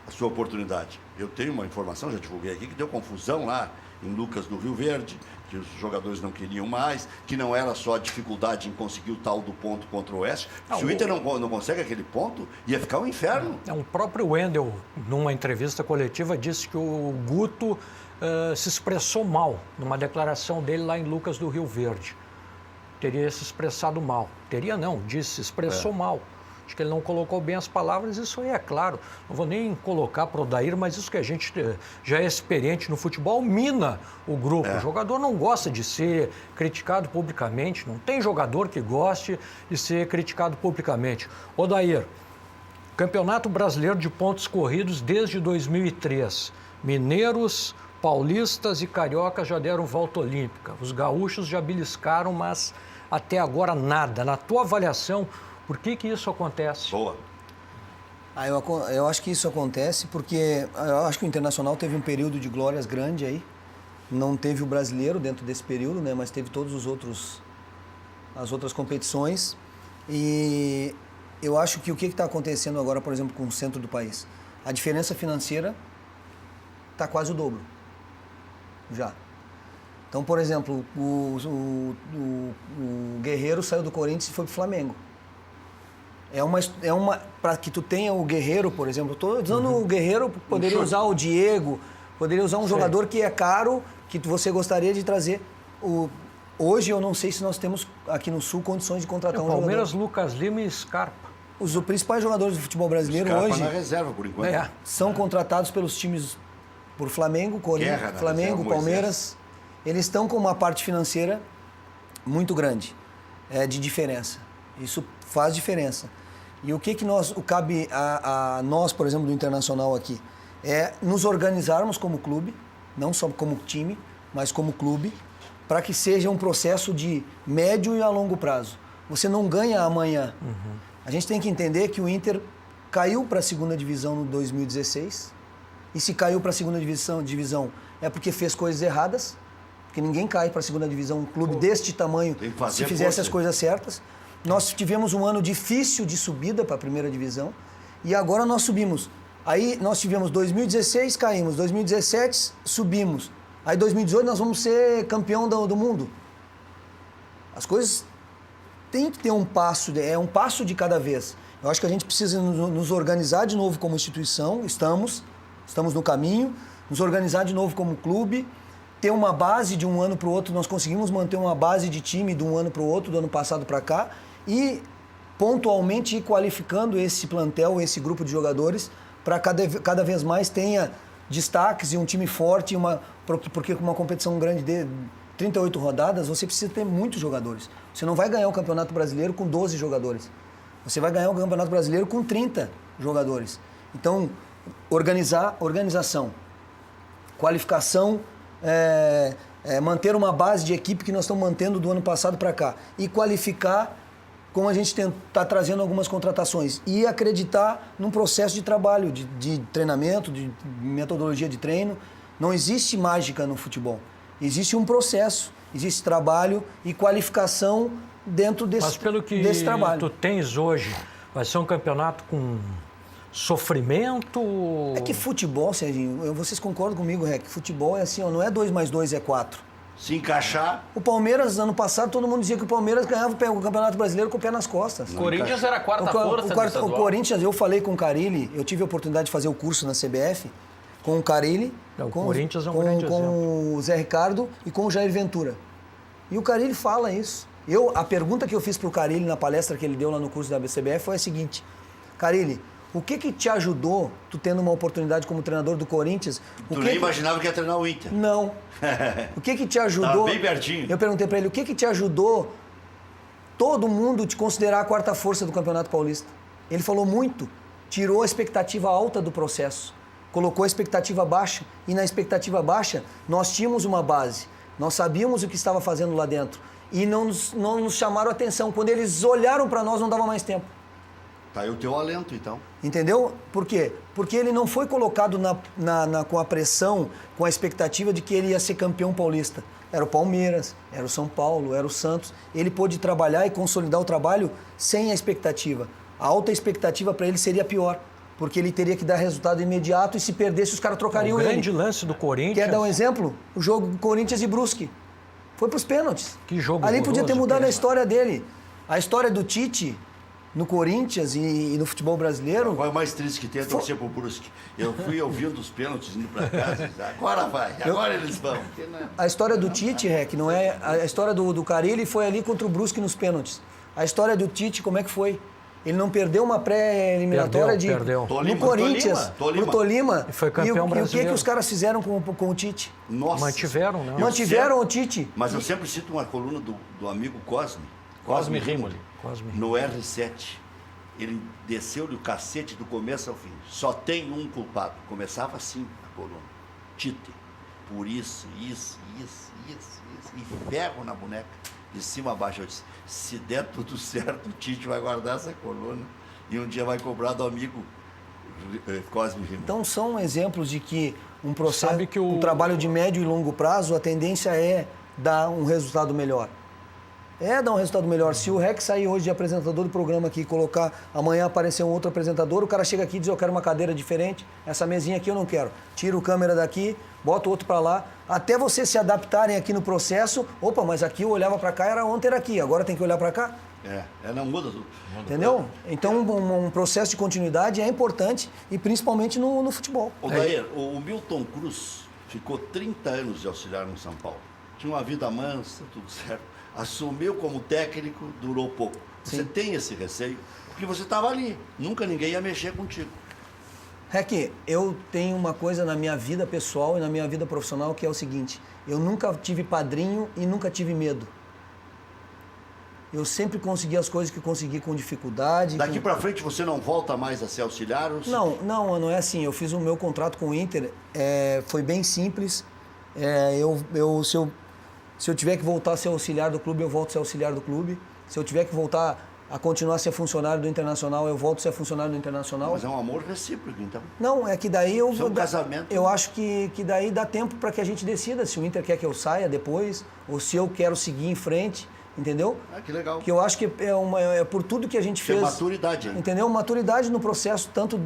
a sua oportunidade. Eu tenho uma informação, já divulguei aqui, que deu confusão lá em Lucas do Rio Verde, que os jogadores não queriam mais, que não era só a dificuldade em conseguir o tal do ponto contra o Oeste. Se o Inter não consegue aquele ponto, ia ficar um inferno. O próprio Wendel, numa entrevista coletiva, disse que o Guto se expressou mal numa declaração dele lá em Lucas do Rio Verde. Teria se expressado mal. Teria não, disse, se expressou mal. Acho que ele não colocou bem as palavras, isso aí é claro. Não vou nem colocar para o Odair, mas isso que a gente já é experiente no futebol, mina o grupo. O jogador não gosta de ser criticado publicamente, não tem jogador que goste de ser criticado publicamente. Odair, Campeonato Brasileiro de Pontos Corridos desde 2003. Mineiros, paulistas e cariocas já deram volta olímpica. Os gaúchos já beliscaram, mas até agora nada. Na tua avaliação, por que isso acontece? Boa. Eu acho que isso acontece porque eu acho que o Internacional teve um período de glórias grande aí. Não teve o brasileiro dentro desse período, né? Mas teve todos as outras competições. E eu acho que o que está acontecendo agora, por exemplo, com o centro do país? A diferença financeira está quase o dobro. Já. Então, por exemplo, o Guerreiro saiu do Corinthians e foi para o Flamengo. Para que tu tenha o Guerreiro, por exemplo, estou usando o Guerreiro, poderia usar o Diego, poderia usar um jogador que é caro, que você gostaria de trazer. Hoje eu não sei se nós temos aqui no Sul condições de contratar um jogador. Palmeiras, Lucas Lima e Scarpa. Os principais jogadores do futebol brasileiro Scarpa hoje na reserva, por enquanto. São contratados pelos times por Flamengo, Corinthians, Flamengo, Palmeiras. Eles estão com uma parte financeira muito grande de diferença. Isso faz diferença. E o que cabe a nós, por exemplo, do Internacional aqui, é nos organizarmos como clube, não só como time, mas como clube, para que seja um processo de médio e a longo prazo. Você não ganha amanhã. A gente tem que entender que o Inter caiu para a segunda divisão no 2016, e se caiu para a segunda divisão é porque fez coisas erradas, porque ninguém cai para a segunda divisão, um clube deste tamanho, se fizesse as coisas certas. Nós tivemos um ano difícil de subida para a primeira divisão e agora nós subimos. Aí nós tivemos 2016, caímos, 2017 subimos. Aí 2018 nós vamos ser campeão do mundo. As coisas têm que ter um passo de cada vez. Eu acho que a gente precisa nos organizar de novo como instituição, estamos no caminho, nos organizar de novo como clube, ter uma base de um ano para o outro, nós conseguimos manter uma base de time de um ano para o outro, do ano passado para cá, e pontualmente ir qualificando esse plantel, esse grupo de jogadores, para cada vez mais tenha destaques e um time forte, porque com uma competição grande de 38 rodadas, você precisa ter muitos jogadores. Você não vai ganhar o Campeonato Brasileiro com 12 jogadores. Você vai ganhar o Campeonato Brasileiro com 30 jogadores. Então, organização, qualificação, manter uma base de equipe que nós estamos mantendo do ano passado para cá e qualificar, como a gente está trazendo algumas contratações, e acreditar num processo de trabalho, de treinamento, de metodologia de treino. Não existe mágica no futebol. Existe um processo, existe trabalho e qualificação dentro desse trabalho. Mas pelo que tu tens hoje, vai ser um campeonato com sofrimento? É que futebol, Serginho, vocês concordam comigo, Rec? Futebol é assim, não é 2 mais 2 é 4. Se encaixar... O Palmeiras, ano passado, todo mundo dizia que o Palmeiras ganhava o Campeonato Brasileiro com o pé nas costas. O Corinthians era a quarta força o Corinthians, eu falei com o Carille, eu tive a oportunidade de fazer o curso na CBF, com o Carille, Corinthians é um grande exemplo. Com o Zé Ricardo e com o Jair Ventura. E o Carille fala isso. A pergunta que eu fiz pro Carille na palestra que ele deu lá no curso da BCBF foi a seguinte: Carille, o que te ajudou, tu tendo uma oportunidade como treinador do Corinthians? Tu nem imaginava que ia treinar o Inter. Não. O que te ajudou? Tava bem pertinho. Eu perguntei pra ele, o que te ajudou todo mundo te considerar a quarta força do Campeonato Paulista? Ele falou muito. Tirou a expectativa alta do processo. Colocou a expectativa baixa. E na expectativa baixa, nós tínhamos uma base. Nós sabíamos o que estava fazendo lá dentro. E não nos chamaram atenção. Quando eles olharam para nós, não dava mais tempo. Tá aí o teu alento, então. Entendeu? Por quê? Porque ele não foi colocado com a pressão, com a expectativa de que ele ia ser campeão paulista. Era o Palmeiras, era o São Paulo, era o Santos. Ele pôde trabalhar e consolidar o trabalho sem a expectativa. A alta expectativa para ele seria pior, porque ele teria que dar resultado imediato e se perdesse os caras trocariam ele. O grande lance do Corinthians... Quer dar um exemplo? O jogo Corinthians e Brusque. Foi para os pênaltis. Que jogo Ali podia ter horroroso, mudado a cara. história dele. A história do Tite no Corinthians e no futebol brasileiro... Qual é o mais triste que tem é torcer pro Brusque. Eu fui ouvindo os pênaltis indo pra casa. Agora vai, agora eles vão. A história do Tite, Rec, não é... A história do Carille foi ali contra o Brusque nos pênaltis. A história do Tite, como é que foi? Ele não perdeu uma pré-eliminatória Perdeu. no Corinthians, pro Tolima. E foi campeão E o que brasileiro. os caras fizeram com o Tite? Nossa. Mantiveram, né? Mantiveram o Tite. Mas eu sempre cito uma coluna do amigo Cosme Rimoli. no R7. Ele desceu-lhe o cacete do começo ao fim. Só tem um culpado. Começava assim a coluna. Tite. Por isso. E ferro na boneca. De cima a baixo. Eu disse, se der tudo certo, o Tite vai guardar essa coluna. E um dia vai cobrar do amigo Cosme Rimoli. Então são exemplos de que um processo, Sabe que um trabalho de médio e longo prazo, a tendência é dar um resultado melhor. Dar um resultado melhor. Se o Rec sair hoje de apresentador do programa aqui e colocar, amanhã aparecer um outro apresentador, o cara chega aqui e diz, eu quero uma cadeira diferente, essa mesinha aqui eu não quero. Tira o câmera daqui, bota o outro para lá, até vocês se adaptarem aqui no processo. Opa, mas aqui eu olhava para cá, ontem era aqui, agora tem que olhar para cá. Não muda tudo. Entendeu? Então um processo de continuidade é importante e principalmente no futebol. Ô, Dair, o Milton Cruz ficou 30 anos de auxiliar no São Paulo. Tinha uma vida mansa, tudo certo. Assumiu como técnico, durou pouco. Sim. Você tem esse receio? Porque você estava ali. Nunca ninguém ia mexer contigo. Rec, eu tenho uma coisa na minha vida pessoal e na minha vida profissional que é o seguinte. Eu nunca tive padrinho e nunca tive medo. Eu sempre consegui as coisas que consegui com dificuldade. Daqui para frente você não volta mais a ser auxiliar? Ou Não é assim. Eu fiz o meu contrato com o Inter, foi bem simples. Se eu tiver que voltar a ser auxiliar do clube, eu volto a ser auxiliar do clube. Se eu tiver que voltar a continuar a ser funcionário do Internacional, eu volto a ser funcionário do Internacional. Mas é um amor recíproco, então. Não, é que daí eu... Isso é um casamento. Eu acho que daí dá tempo para que a gente decida se o Inter quer que eu saia depois ou se eu quero seguir em frente, entendeu? Que legal. Que eu acho que é por tudo que a gente fez. Tem maturidade, hein? Entendeu? Maturidade no processo, tanto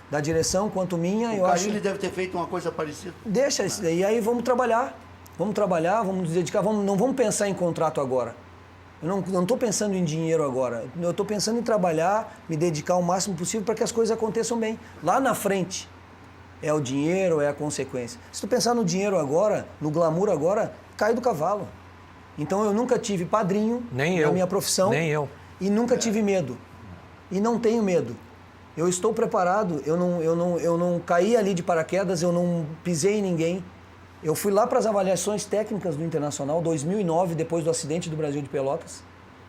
da direção quanto minha. O Carille deve ter feito uma coisa parecida. Deixa isso daí, aí vamos trabalhar. Vamos trabalhar, vamos nos dedicar, não vamos pensar em contrato agora. Eu não estou pensando em dinheiro agora. Eu estou pensando em trabalhar, me dedicar o máximo possível para que as coisas aconteçam bem. Lá na frente é o dinheiro, é a consequência. Se tu pensar no dinheiro agora, no glamour agora, cai do cavalo. Então eu nunca tive padrinho na minha profissão. Nem eu. E nunca tive medo. E não tenho medo. Eu estou preparado, eu não caí ali de paraquedas, eu não pisei em ninguém. Eu fui lá para as avaliações técnicas do Internacional, 2009, depois do acidente do Brasil de Pelotas,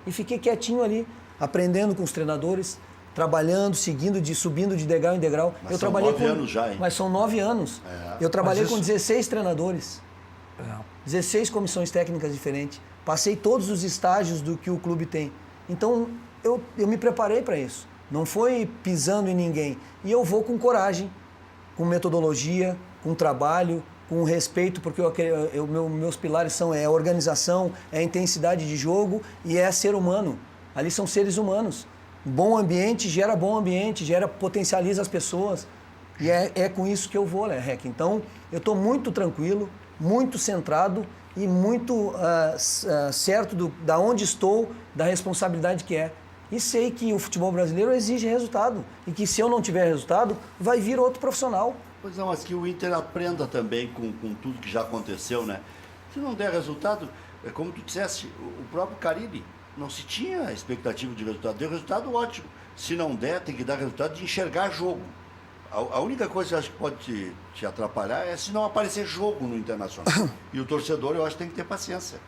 e fiquei quietinho ali, aprendendo com os treinadores, trabalhando, subindo de degrau em degrau. Mas são 9 anos já, hein? Mas são 9 anos. Eu trabalhei com 16 treinadores, 16 comissões técnicas diferentes. Passei todos os estágios do que o clube tem. Então, eu me preparei para isso. Não foi pisando em ninguém. E eu vou com coragem, com metodologia, com trabalho, com respeito, porque meus pilares são a organização, é a intensidade de jogo e é ser humano. Ali são seres humanos. Bom ambiente, potencializa as pessoas. E é com isso que eu vou, né, Rec? Então, eu estou muito tranquilo, muito centrado e muito certo da onde estou, da responsabilidade que é. E sei que o futebol brasileiro exige resultado. E que se eu não tiver resultado, vai vir outro profissional. Pois não, mas que o Inter aprenda também com tudo que já aconteceu, né? Se não der resultado, é como tu disseste, o próprio Carille, não se tinha expectativa de resultado. Deu resultado ótimo. Se não der, tem que dar resultado de enxergar jogo. A única coisa que eu acho que pode te atrapalhar é se não aparecer jogo no Internacional. E o torcedor, eu acho que tem que ter paciência.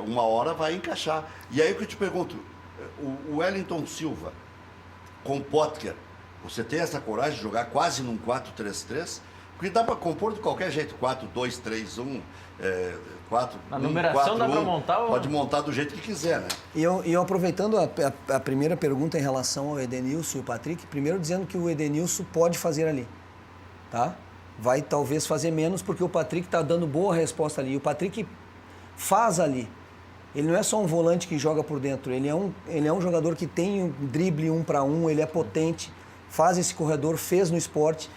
Uma hora vai encaixar. E aí o que eu te pergunto, o Wellington Silva com o Potker, você tem essa coragem de jogar quase num 4-3-3? Porque dá para compor de qualquer jeito, 4-2-3-1, 4 Na numeração 4, dá 1, para montar? Pode montar do jeito que quiser, né? E eu aproveitando a primeira pergunta em relação ao Edenilson e o Patrick, primeiro dizendo que o Edenilson pode fazer ali, tá? Vai talvez fazer menos porque o Patrick está dando boa resposta ali. E o Patrick faz ali. Ele não é só um volante que joga por dentro, ele é um jogador que tem um drible 1 para 1, ele é potente, faz esse corredor, fez no esporte,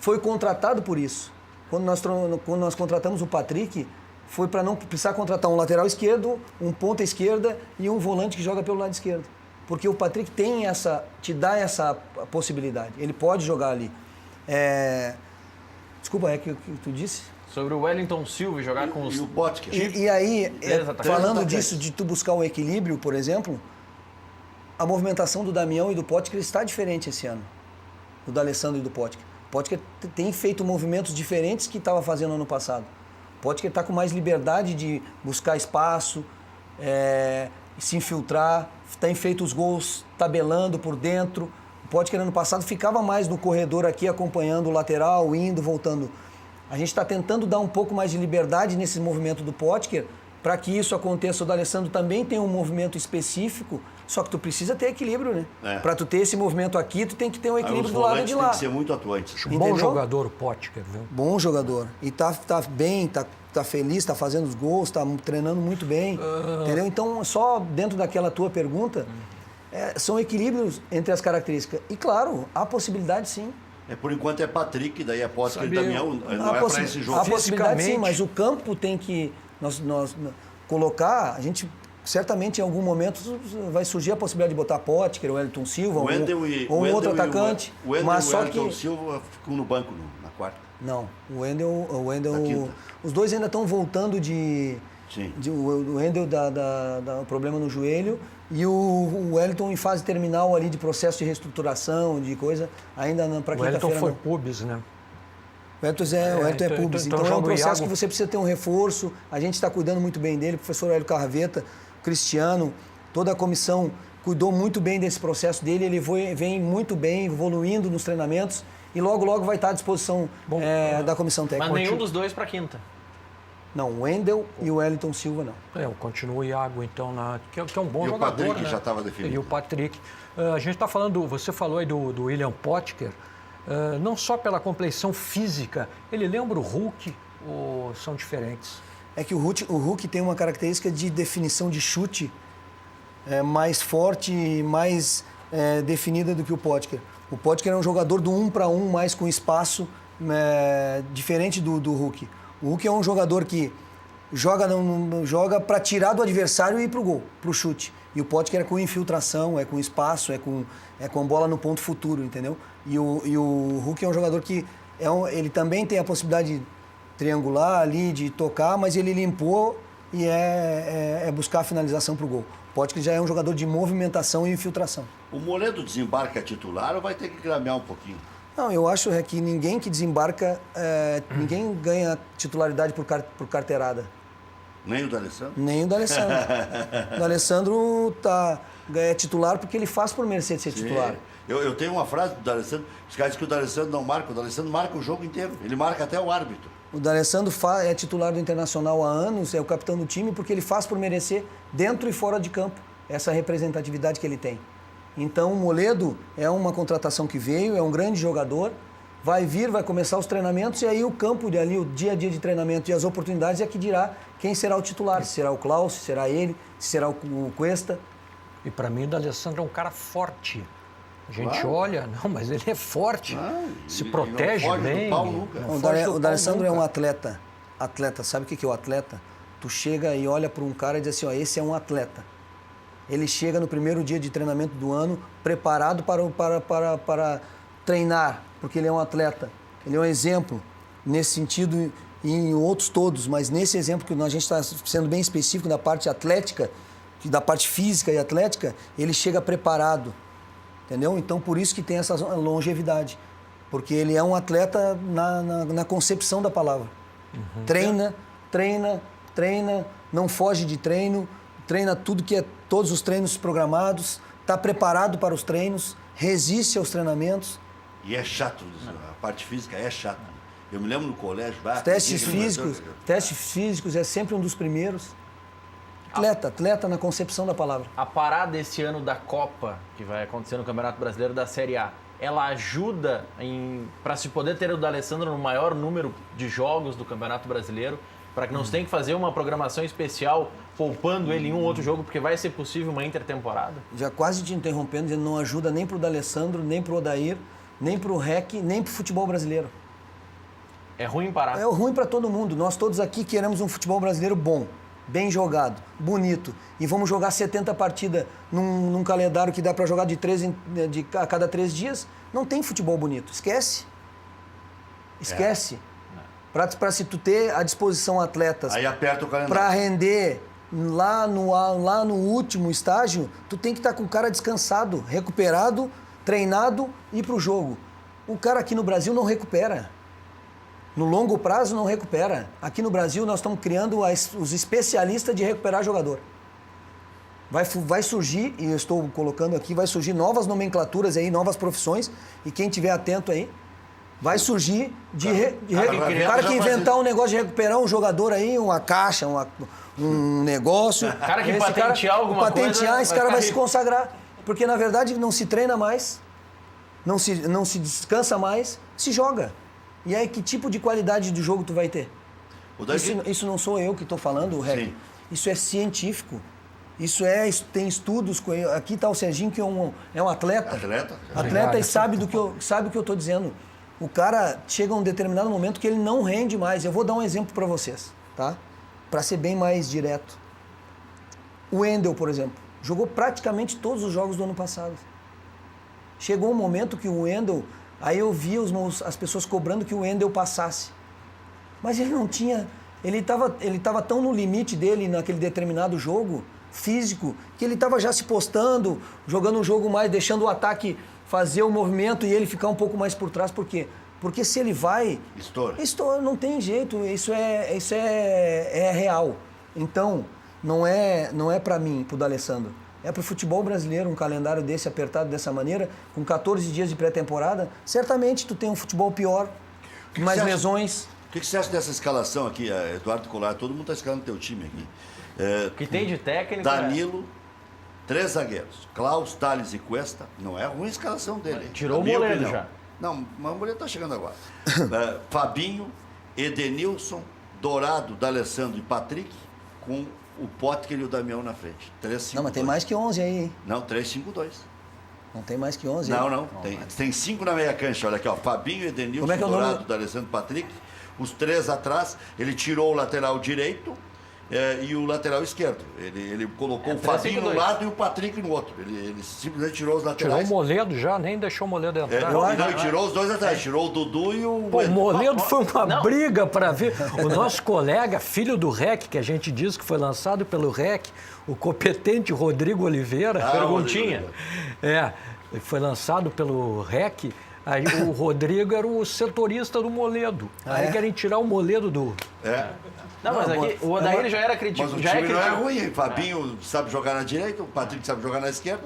foi contratado por isso. Quando nós contratamos o Patrick, foi para não precisar contratar um lateral esquerdo, um ponta esquerda e um volante que joga pelo lado esquerdo. Porque o Patrick te dá essa possibilidade, ele pode jogar ali. Desculpa, que tu disse? Sobre o Wellington Silva jogar com os... E o Potker. E aí, falando atacantes. disso, de tu buscar um equilíbrio, por exemplo, a movimentação do Damião e do Potker está diferente esse ano. O do Alessandro e do Potker. O Potker tem feito movimentos diferentes que estava fazendo ano passado. O Potker está com mais liberdade de buscar espaço, se infiltrar, tem feito os gols tabelando por dentro. O Potker ano passado ficava mais no corredor aqui, acompanhando o lateral, indo, voltando. A gente está tentando dar um pouco mais de liberdade nesse movimento do Potker para que isso aconteça. O D'Alessandro também tem um movimento específico, só que tu precisa ter equilíbrio, né? Para tu ter esse movimento aqui, tu tem que ter um equilíbrio do lado de lá. Tem que ser muito atuante. Bom jogador o Potker, viu? Bom jogador. E tá bem, tá feliz, tá fazendo os gols, tá treinando muito bem, entendeu? Então, só dentro daquela tua pergunta, são equilíbrios entre as características. E claro, há possibilidade sim. Por enquanto é Patrick, daí é Potker e Damião, não é para esse jogo. Há possibilidade sim, mas o campo tem que nós colocar, a gente certamente em algum momento vai surgir a possibilidade de botar Potker, o Wellington Silva, ou um outro atacante. O Wendel mas e o só Wellington que Silva ficam no banco na quarta. Não, o Wendel os dois ainda estão voltando o Wendel da problema no joelho e o Wellington em fase terminal ali de processo de reestruturação, de coisa, ainda para quinta-feira. O Wellington foi pubis, né? O Wellington é pubis. Então é um processo que você precisa ter um reforço. A gente está cuidando muito bem dele, o professor Hélio Carraveta, Cristiano, toda a comissão cuidou muito bem desse processo dele. Ele vem muito bem, evoluindo nos treinamentos e logo vai estar à disposição da comissão técnica. Mas nenhum dos dois para quinta. Não, o Wendel e o Wellington Silva não. Continua o Iago, então, que é um bom e jogador. E o Patrick, né? já estava definido. E o Patrick. A gente está falando, você falou aí do William Potker, não só pela compleição física, ele lembra o Hulk ou são diferentes? É que o Hulk tem uma característica de definição de chute mais forte e mais definida do que o Potker. O Potker é um jogador do 1 para 1, mais com espaço, diferente do Hulk. O Hulk é um jogador que joga para tirar do adversário e ir para o gol, para o chute. E o Potker é com infiltração, é com espaço, é com bola no ponto futuro, entendeu? E o Hulk é um jogador que ele também tem a possibilidade de triangular ali, de tocar, mas ele limpou e é buscar a finalização para o gol. O Potker já é um jogador de movimentação e infiltração. O Moledo desembarca titular ou vai ter que gramear um pouquinho? Não, eu acho que ninguém que desembarca, ninguém ganha titularidade por carteirada. Nem o D'Alessandro? Nem o D'Alessandro. O D'Alessandro é titular porque ele faz por merecer ser titular. Eu tenho uma frase do D'Alessandro, os caras dizem que o D'Alessandro não marca, o D'Alessandro marca o jogo inteiro, ele marca até o árbitro. O D'Alessandro é titular do Internacional há anos, é o capitão do time porque ele faz por merecer dentro e fora de campo essa representatividade que ele tem. Então o Moledo é uma contratação que veio, é um grande jogador, vai começar os treinamentos e aí o campo ali, o dia a dia de treinamento e as oportunidades é que dirá quem será o titular, se será o Klaus, se será ele, se será o Cuesta. E para mim o D'Alessandro é um cara forte. A gente olha, mas ele é forte, se protege bem. O D'Alessandro é um atleta, sabe o que é o atleta? Tu chega e olha para um cara e diz assim, esse é um atleta. Ele chega no primeiro dia de treinamento do ano preparado para treinar, porque ele é um atleta. Ele é um exemplo nesse sentido e em outros todos, mas nesse exemplo que a gente está sendo bem específico da parte atlética, da parte física e atlética, ele chega preparado, entendeu? Então, por isso que tem essa longevidade, porque ele é um atleta na concepção da palavra. Treina, não foge de treino, treina todos os treinos programados, está preparado para os treinos, resiste aos treinamentos. E é chato, a parte física é chata. Eu me lembro no colégio... Testes físicos é sempre um dos primeiros. Atleta na concepção da palavra. A parada esse ano da Copa, que vai acontecer no Campeonato Brasileiro da Série A, ela ajuda para se poder ter o D'Alessandro no maior número de jogos do Campeonato Brasileiro, para que não se tenha que fazer uma programação especial poupando ele em um outro jogo, porque vai ser possível uma intertemporada? Já quase te interrompendo, dizendo não ajuda nem para o D'Alessandro, nem para o Odair, nem para o REC, nem para o futebol brasileiro. É ruim parar? É ruim para todo mundo. Nós todos aqui queremos um futebol brasileiro bom, bem jogado, bonito. E vamos jogar 70 partidas num calendário que dá para jogar a cada 3 dias. Não tem futebol bonito. Esquece. Para se tu ter à disposição atletas Aí aperta o calendário. para render lá no último estágio, tu tem que estar com o cara descansado, recuperado, treinado e ir para o jogo. O cara aqui no Brasil não recupera. No longo prazo não recupera. Aqui no Brasil nós estamos criando os especialistas de recuperar jogador. Vai surgir, e eu estou colocando aqui, vai surgir novas nomenclaturas aí, novas profissões, e quem estiver atento aí, vai surgir o cara que inventar um negócio de recuperar um jogador aí, uma caixa, um negócio. Cara que patentear alguma coisa, esse cara vai se consagrar. Porque, na verdade, não se treina mais, não se descansa mais, se joga. E aí, que tipo de qualidade de jogo tu vai ter? Isso não sou eu que estou falando, Reg. Isso é científico. Tem estudos. Aqui está o Serginho, que é um atleta. Atleta e sabe o que eu estou dizendo. O cara chega a um determinado momento que ele não rende mais. Eu vou dar um exemplo para vocês, tá? Para ser bem mais direto. O Wendel, por exemplo, jogou praticamente todos os jogos do ano passado. Chegou um momento que o Wendel... Aí eu vi as pessoas cobrando que o Wendel passasse. Mas ele não tinha... Ele estava tão no limite dele naquele determinado jogo físico que ele estava já se postando, jogando um jogo mais, deixando o ataque fazer o movimento e ele ficar um pouco mais por trás. Por quê? Porque se ele vai... Estoura, não tem jeito. Isso é real. Então, não é para mim, para o D'Alessandro. É para o futebol brasileiro, um calendário desse apertado dessa maneira, com 14 dias de pré-temporada. Certamente tu tem um futebol pior, mais lesões. O que você acha dessa escalação aqui, Eduardo Colar? Todo mundo está escalando teu time aqui. O que tem de técnico... Danilo, 3 zagueiros. Klaus, Thales e Cuesta. Não é ruim a escalação dele. Tirou o Moledo já. Não, mas o Moledo está chegando agora. Fabinho, Edenilson, Dourado, D'Alessandro e Patrick, com o Potker e o Damião na frente. 3-5-2. Não, mas tem mais que 11 aí, hein? Não, 3-5-2. Não tem mais que 11 Não, aí? não. Tem 5 na meia cancha. Olha aqui, ó. Fabinho, Edenilson, Dourado, D'Alessandro, Patrick. Os 3 atrás. Ele tirou o lateral direito e o lateral esquerdo. Ele colocou o Fabinho no lado e o Patrick no outro. Ele simplesmente tirou os laterais. Tirou o Moledo já, nem deixou o Moledo entrar. E tirou os 2 atrás. Tirou o Dudu e o... Pô, o Moledo foi uma briga para ver. O nosso colega, filho do REC, que a gente diz que foi lançado pelo REC, o competente Rodrigo Oliveira. Perguntinha. Foi lançado pelo REC. Aí o Rodrigo era o setorista do Moledo. Aí querem tirar o Moledo do... Não, mas aqui o Odair já era criticado. Mas o time não é ruim. Fabinho sabe jogar na direita, o Patrick sabe jogar na esquerda,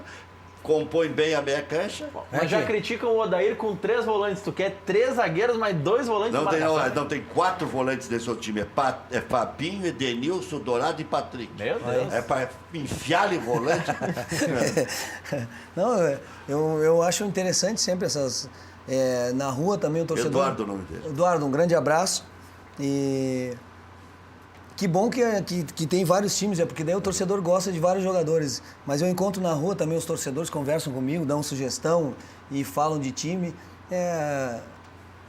compõe bem a meia cancha. Mas já criticam o Odair com 3 volantes. Tu quer 3 zagueiros, mas 2 volantes de marcação. Não, tem 4 volantes nesse outro time. É Fabinho, Edenilson, Dourado e Patrick. Meu Deus. É para enfiar-lhe volante. Não, eu acho interessante sempre essas... na rua também o torcedor... Eduardo, o nome dele. Eduardo, um grande abraço. E... Que bom que tem vários times, porque daí o torcedor gosta de vários jogadores. Mas eu encontro na rua também os torcedores, conversam comigo, dão sugestão e falam de time.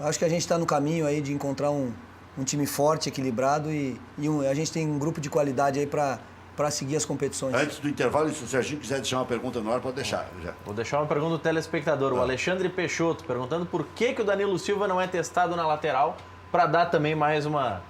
Acho que a gente está no caminho aí de encontrar um time forte, equilibrado e a gente tem um grupo de qualidade aí para seguir as competições. Antes do intervalo, se o Serginho quiser deixar uma pergunta no ar, pode deixar. Já. Vou deixar uma pergunta do telespectador, o Alexandre Peixoto, perguntando por que o Danilo Silva não é testado na lateral para dar também mais uma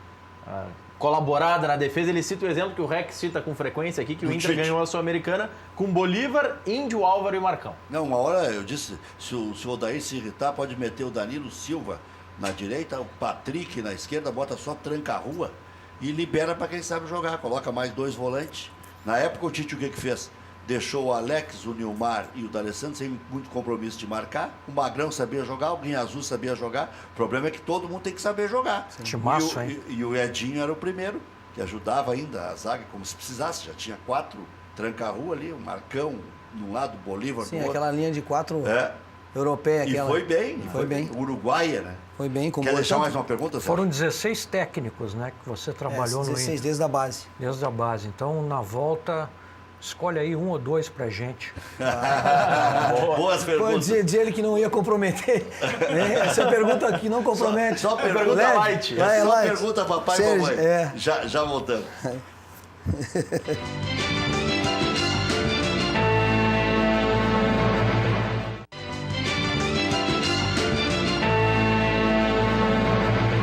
colaborada na defesa. Ele cita o exemplo que o Rex cita com frequência aqui, que o Inter ganhou a Sul-Americana com Bolívar, Índio, Álvaro e Marcão. Não, uma hora eu disse, se o Odair se irritar, pode meter o Danilo Silva na direita, o Patrick na esquerda, bota só tranca-rua e libera para quem sabe jogar. Coloca mais 2 volantes. Na época o Tite o que fez? Deixou o Alex, o Nilmar e o D'Alessandro sem muito compromisso de marcar. O Magrão sabia jogar, o Guinha Azul sabia jogar. O problema é que todo mundo tem que saber jogar. Timaço, hein? E o Edinho era o primeiro, que ajudava ainda a zaga, como se precisasse. Já tinha 4 tranca-rua ali, o Marcão de um lado, o Bolívar Sim, do outro. aquela linha de 4 europeia. E foi bem. Foi bem. Uruguaia, né? Foi bem. Com Quer deixar mais uma pergunta, Sérgio? Foram 16 técnicos, né, que você trabalhou no 16 Inter. desde a base. Desde a base. Então, na volta, escolhe aí 1 ou 2 pra gente. Boas Pô, perguntas. dizer ele que não ia comprometer. Né? Essa pergunta aqui não compromete. Só pergunta Leve. light. Vai, Só light. pergunta papai e Sérgio, mamãe. Já voltamos.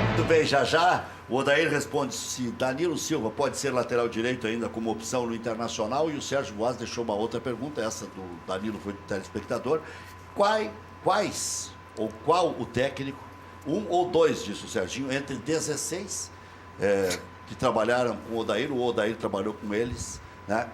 Muito bem, já o Odair responde se Danilo Silva pode ser lateral direito ainda como opção no Internacional, e o Sérgio Boas deixou uma outra pergunta, essa do Danilo foi do telespectador. Quais ou qual o técnico, 1 ou 2, disse o Serginho, entre 16 que trabalharam com o Odair trabalhou com eles, né?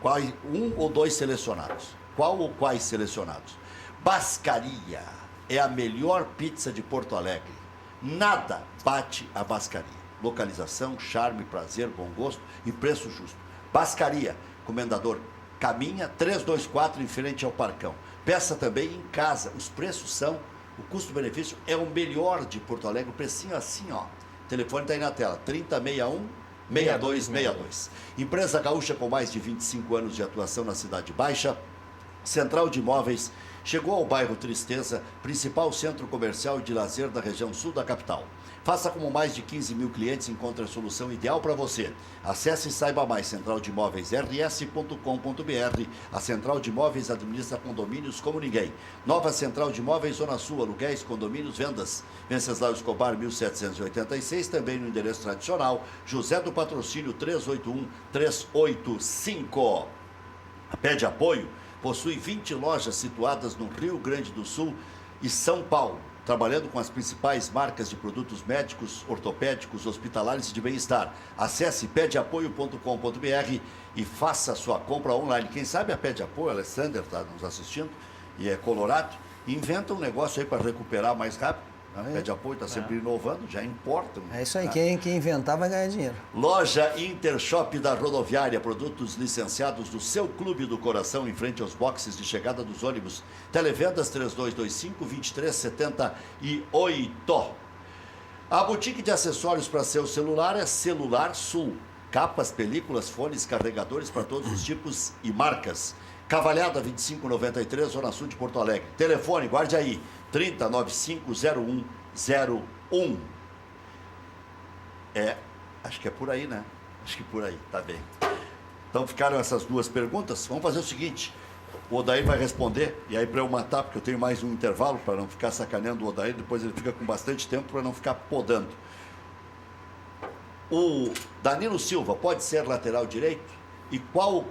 1 ou 2 selecionados? Qual ou quais selecionados? Bascaria é a melhor pizza de Porto Alegre. Nada bate a Bascaria. Localização, charme, prazer, bom gosto e preço justo. Bascaria, Comendador Caminha, 324 em frente ao Parcão. Peça também em casa. Os preços são, o custo-benefício é o melhor de Porto Alegre. O precinho assim, ó. O telefone está aí na tela, 3061-6262. Empresa gaúcha com mais de 25 anos de atuação na Cidade Baixa. Central de Imóveis chegou ao bairro Tristeza, principal centro comercial e de lazer da região sul da capital. Faça como mais de 15 mil clientes encontre a solução ideal para você. Acesse e saiba mais, centraldemóveisrs.com.br. A Central de Imóveis administra condomínios como ninguém. Nova Central de Imóveis, Zona Sul, aluguéis, condomínios, vendas. Venceslau Escobar, 1786, também no endereço tradicional, José do Patrocínio, 381-385. Pede apoio. Possui 20 lojas situadas no Rio Grande do Sul e São Paulo, trabalhando com as principais marcas de produtos médicos, ortopédicos, hospitalares e de bem-estar. Acesse pedeapoio.com.br e faça sua compra online. Quem sabe a Pede Apoio, a Alessander está nos assistindo e é colorado, inventa um negócio aí para recuperar mais rápido. A Pede Apoio está sempre inovando, já importa. É isso aí, quem inventar vai ganhar dinheiro. Loja Intershop da Rodoviária, produtos licenciados do seu clube do coração, em frente aos boxes de chegada dos ônibus. Televendas 3225-2378. A boutique de acessórios para seu celular é Celular Sul. Capas, películas, fones, carregadores para todos os tipos e marcas. Cavalhada 2593, Zona Sul de Porto Alegre. Telefone, guarde aí, 3095-0101. Acho que é por aí, né? Acho que por aí, tá bem. Então ficaram essas 2 perguntas. Vamos fazer o seguinte, o Odair vai responder, e aí para eu matar, porque eu tenho mais um intervalo, para não ficar sacaneando o Odair, depois ele fica com bastante tempo para não ficar podando. O Danilo Silva pode ser lateral direito? E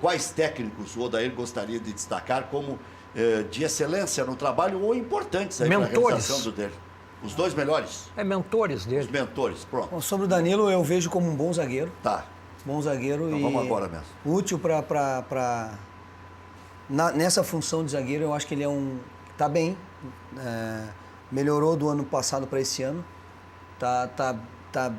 quais técnicos o Odair gostaria de destacar como de excelência no trabalho ou importantes aí para a realização do dele? Os 2 melhores? Mentores Os dele. mentores, pronto. Bom, sobre o Danilo, eu vejo como um bom zagueiro. Tá. Bom zagueiro Então e vamos agora mesmo. útil nessa função de zagueiro. Eu acho que ele tá bem, melhorou do ano passado para esse ano, tá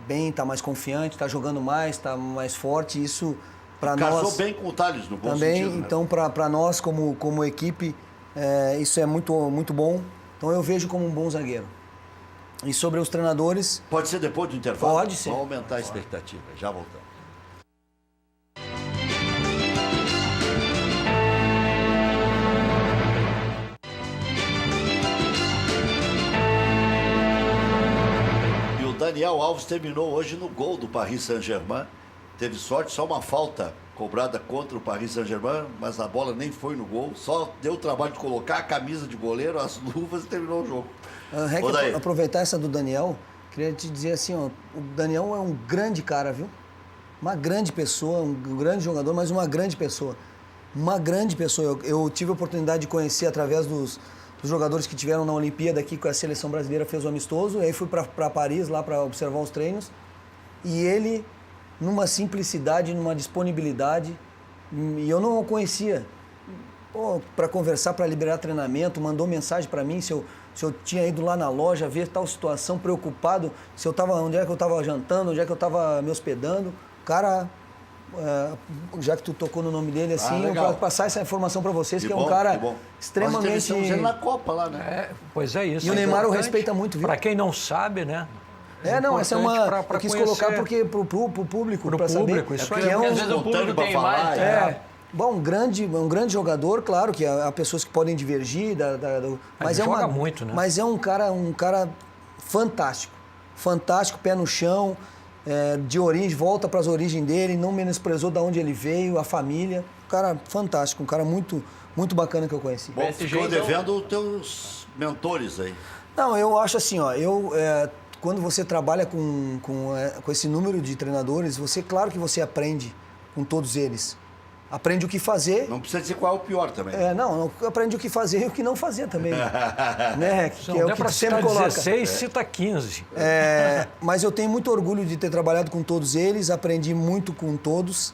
bem, tá mais confiante, tá jogando mais, tá mais forte. Isso para nós Casou bem com o Thales, no bom também. sentido, né? Então para nós como equipe isso é muito bom. Então eu vejo como um bom zagueiro. E sobre os treinadores, Pode ser depois do intervalo? Pode ser. Vamos aumentar a expectativa. Já voltamos. E o Daniel Alves terminou hoje no gol do Paris Saint-Germain. Teve sorte, só uma falta cobrada contra o Paris Saint-Germain, mas a bola nem foi no gol. Só deu o trabalho de colocar a camisa de goleiro, as luvas e terminou o jogo. aproveitar essa do Daniel, queria te dizer assim, ó, o Daniel é um grande cara, viu? Uma grande pessoa, um grande jogador, mas uma grande pessoa. Uma grande pessoa. Eu tive a oportunidade de conhecer através dos jogadores que tiveram na Olimpíada aqui com a seleção brasileira, fez o amistoso, aí fui para Paris lá para observar os treinos. E ele, numa simplicidade, numa disponibilidade, e eu não o conhecia. Para conversar, para liberar treinamento, mandou mensagem para mim se eu tinha ido lá na loja ver tal situação, preocupado, se eu tava, onde é que eu estava jantando, onde é que eu estava me hospedando. Cara, já que tu tocou no nome dele, assim, para passar essa informação para vocês, que é um cara extremamente... Nós entrevistamos ele na Copa lá, né? Pois é isso. E o Neymar o respeita muito, viu? Para quem não sabe, né? Não, essa é uma... eu quis colocar porque pro público, para saber. Isso aí. Às vezes o público tem mais... Bom, um grande jogador, claro que há pessoas que podem divergir, mas joga muito, né? Mas é um cara fantástico. Fantástico, pé no chão, de origem, volta para as origens dele, não menosprezou de onde ele veio, a família. Um cara fantástico, um cara muito, muito bacana que eu conheci. Bom, ficou devendo os teus mentores aí. Não, eu acho assim, ó, quando você trabalha com esse número de treinadores, claro que você aprende com todos eles. Aprende o que fazer. Não precisa dizer qual é o pior também. Não, aprende o que fazer e o que não fazer também. Né? Que é o que tu sempre coloca. 16, cita 15. Mas eu tenho muito orgulho de ter trabalhado com todos eles, aprendi muito com todos,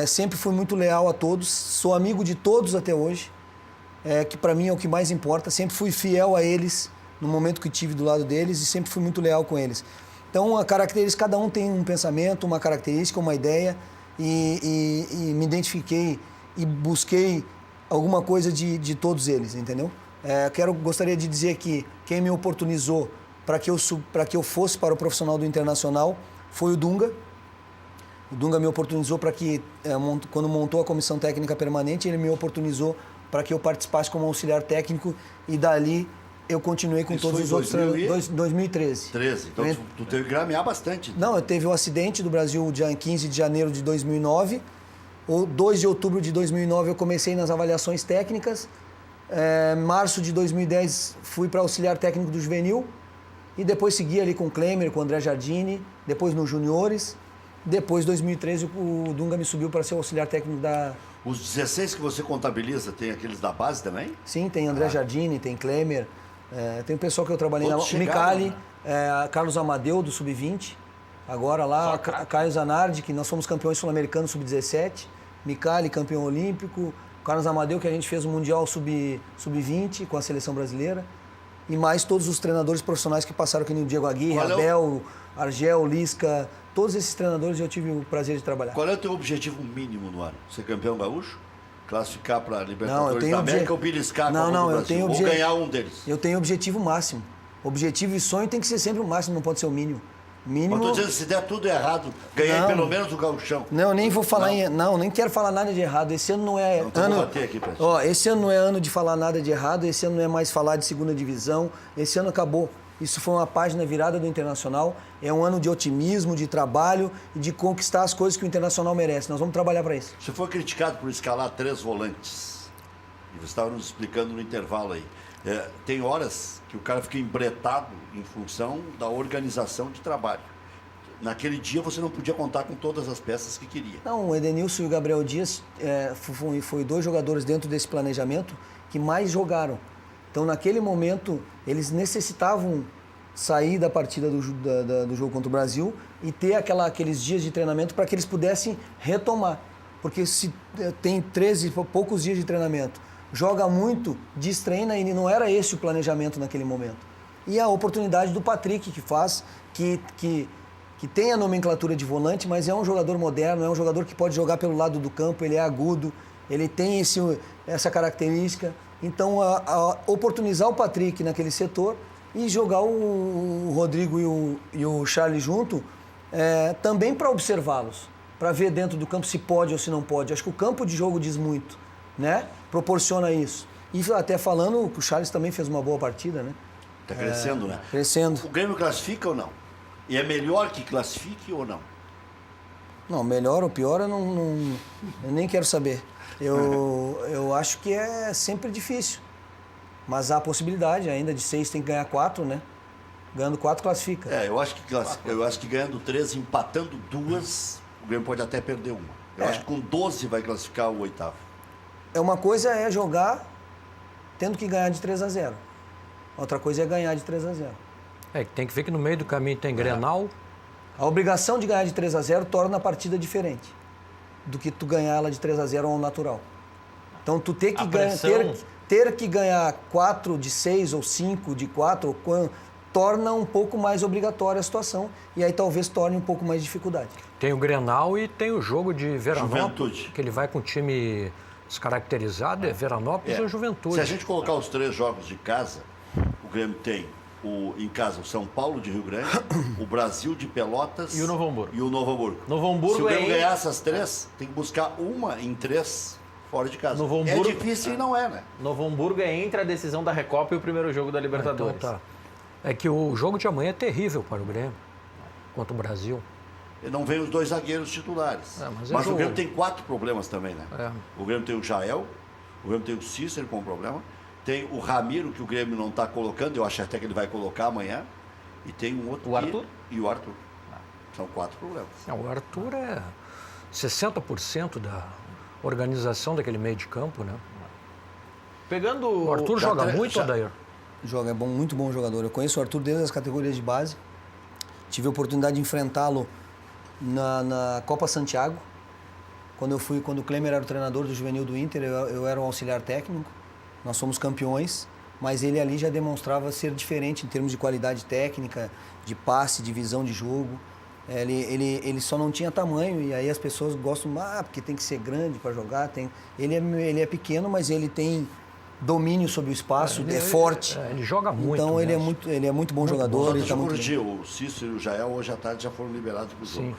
sempre fui muito leal a todos, sou amigo de todos até hoje, que para mim é o que mais importa, sempre fui fiel a eles no momento que estive do lado deles e sempre fui muito leal com eles. Então, cada um tem um pensamento, uma característica, uma ideia, e me identifiquei e busquei alguma coisa de todos eles, entendeu? Gostaria de dizer que quem me oportunizou para que eu fosse para o profissional do Internacional foi o Dunga. O Dunga me oportunizou para que, quando montou a comissão técnica permanente, ele me oportunizou para que eu participasse como auxiliar técnico e dali eu continuei com todos os outros treinadores. 2013. Então tu teve que gramear bastante. Não, eu teve o acidente do Brasil dia 15 de janeiro de 2009. O 2 de outubro de 2009 eu comecei nas avaliações técnicas. Março de 2010 fui para auxiliar técnico do juvenil. E depois segui ali com o Klemer, com o André Jardini. Depois nos juniores. Depois, em 2013, o Dunga me subiu para ser auxiliar técnico da... Os 16 que você contabiliza, tem aqueles da base também? Sim, tem André Jardini, tem Klemer. Tem o pessoal que eu trabalhei Todos na Micali, Carlos Amadeu, do Sub-20. Agora lá, Caio Zanardi, que nós fomos campeões sul-americanos Sub-17. Micali, campeão olímpico. Carlos Amadeu, que a gente fez o Mundial Sub-20 com a seleção brasileira. E mais todos os treinadores profissionais que passaram aqui no Diego Aguirre, Abel, Argel, Lisca. Todos esses treinadores eu tive o prazer de trabalhar. Qual é o teu objetivo mínimo no ano? Ser campeão gaúcho? Classificar para a Libertadores da América ou beliscar a Copa do Brasil? Ou ganhar um deles? Eu tenho objetivo máximo. Objetivo e sonho tem que ser sempre o máximo, não pode ser o mínimo. Mínimo... Mas estou dizendo, se der tudo errado, ganhar pelo menos o gauchão. Não, nem vou falar nem quero falar nada de errado. Esse ano não é esse ano não é ano de falar nada de errado, esse ano não é mais falar de segunda divisão, esse ano acabou. Isso foi uma página virada do Internacional, é um ano de otimismo, de trabalho e de conquistar as coisas que o Internacional merece. Nós vamos trabalhar para isso. Você foi criticado por escalar 3 volantes, e você estava nos explicando no intervalo aí. Tem horas que o cara fica embretado em função da organização de trabalho. Naquele dia você não podia contar com todas as peças que queria. Não, o Edenilson e o Gabriel Dias foi 2 jogadores dentro desse planejamento que mais jogaram. Então, naquele momento, eles necessitavam sair da partida do jogo contra o Brasil e ter aqueles dias de treinamento para que eles pudessem retomar. Porque se tem 13 poucos dias de treinamento, joga muito, destreina e não era esse o planejamento naquele momento. E a oportunidade do Patrick, que tem a nomenclatura de volante, mas é um jogador moderno, é um jogador que pode jogar pelo lado do campo, ele é agudo, ele tem essa característica. Então, oportunizar o Patrick naquele setor e jogar o Rodrigo e o Charles junto, também para observá-los, para ver dentro do campo se pode ou se não pode. Acho que o campo de jogo diz muito, né? Proporciona isso. E até falando que o Charles também fez uma boa partida, né? Está crescendo, né? Crescendo. O Grêmio classifica ou não? E é melhor que classifique ou não? Não, melhor ou pior eu nem quero saber. Eu acho que é sempre difícil. Mas há a possibilidade, ainda de 6 tem que ganhar 4, né? Ganhando 4 classifica. Eu acho que ganhando 3, empatando 2, o Grêmio pode até perder uma. Eu acho que com 12 vai classificar o 8º. Uma coisa é jogar tendo que ganhar de 3-0. Outra coisa é ganhar de 3-0. Tem que ver que no meio do caminho tem Grenal. A obrigação de ganhar de 3-0 torna a partida diferente do que tu ganhar ela de 3-0 ao natural. Então tu ter que ganhar 4 de 6 ou 5 de 4 torna um pouco mais obrigatória a situação e aí talvez torne um pouco mais de dificuldade. Tem o Grenal e tem o jogo de Veranópolis, Juventude. que ele vai com o time descaracterizado, é Veranópolis ou Juventude. Se a gente colocar os 3 jogos de casa, o Grêmio tem em casa o São Paulo de Rio Grande, o Brasil de Pelotas E o Novo Hamburgo. Novo Hamburgo. Se o Grêmio ganhar essas 3, tem que buscar uma em 3 fora de casa. Novo Hamburgo, é difícil e não é, né? Novo Hamburgo é entre a decisão da Recopa e o primeiro jogo da Libertadores. Então, tá. É que o jogo de amanhã é terrível para o Grêmio, contra o Brasil. E não vem os 2 zagueiros titulares. Mas o Grêmio tem 4 problemas também, né? É. O Grêmio tem o Jael, o Grêmio tem o Cícero com problema, tem o Ramiro, que o Grêmio não está colocando, eu acho até que ele vai colocar amanhã, e tem um outro... O Arthur? E o Arthur. São 4 problemas. O Arthur é 60% da organização daquele meio de campo, né? Pegando O Arthur joga muito, Odair? Joga, muito bom jogador. Eu conheço o Arthur desde as categorias de base. Tive a oportunidade de enfrentá-lo na Copa Santiago. Quando o Klemer era o treinador do juvenil do Inter, eu era um auxiliar técnico. Nós fomos campeões, mas ele ali já demonstrava ser diferente em termos de qualidade técnica, de passe, de visão de jogo. Ele só não tinha tamanho e aí as pessoas gostam, porque tem que ser grande para jogar. Ele é pequeno, mas ele tem domínio sobre o espaço, é forte. Ele joga muito. Então ele é muito bom jogador. Deixa eu muito corrigir, o Cícero e o Jael hoje à tarde já foram liberados para o jogo.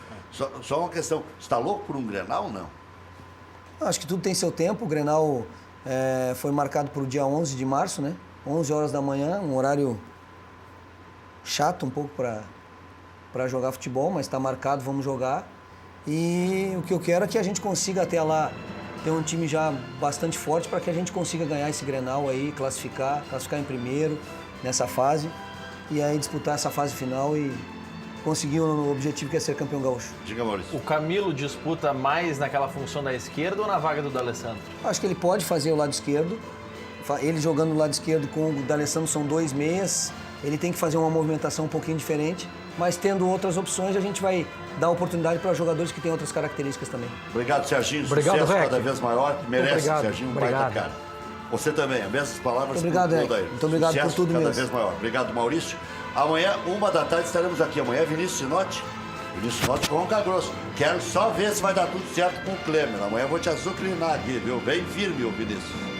Só uma questão, você está louco por um Grenal ou não? Acho que tudo tem seu tempo. O Grenal foi marcado para o dia 11 de março, né? 11 horas da manhã, um horário chato um pouco para jogar futebol, mas está marcado, vamos jogar. E o que eu quero é que a gente consiga até lá ter um time já bastante forte para que a gente consiga ganhar esse Grenal aí, classificar em primeiro nessa fase e aí disputar essa fase final e conseguir o objetivo que é ser campeão gaúcho. Diga, Maurício. O Camilo disputa mais naquela função da esquerda ou na vaga do D'Alessandro? Acho que ele pode fazer o lado esquerdo. Ele jogando no lado esquerdo com o D'Alessandro são 2 meias. Ele tem que fazer uma movimentação um pouquinho diferente, mas tendo outras opções a gente vai dar oportunidade para jogadores que têm outras características também. Obrigado, Serginho. Obrigado, Sucesso Rec. cada vez maior. Merece, Obrigado. Serginho, um Obrigado. baita cara. Você também, as mesmas palavras. Muito obrigado, por Rec. Odair. Muito obrigado Sucesso por tudo cada mesmo. vez maior. Obrigado, Maurício. Amanhã, 1h estaremos aqui. Amanhã, Vinícius Sinotti. Vinícius Sinotti com o Ronca Grosso. Quero só ver se vai dar tudo certo com o Klemer. Amanhã eu vou te azucrinar aqui, viu? Bem firme, o Vinícius.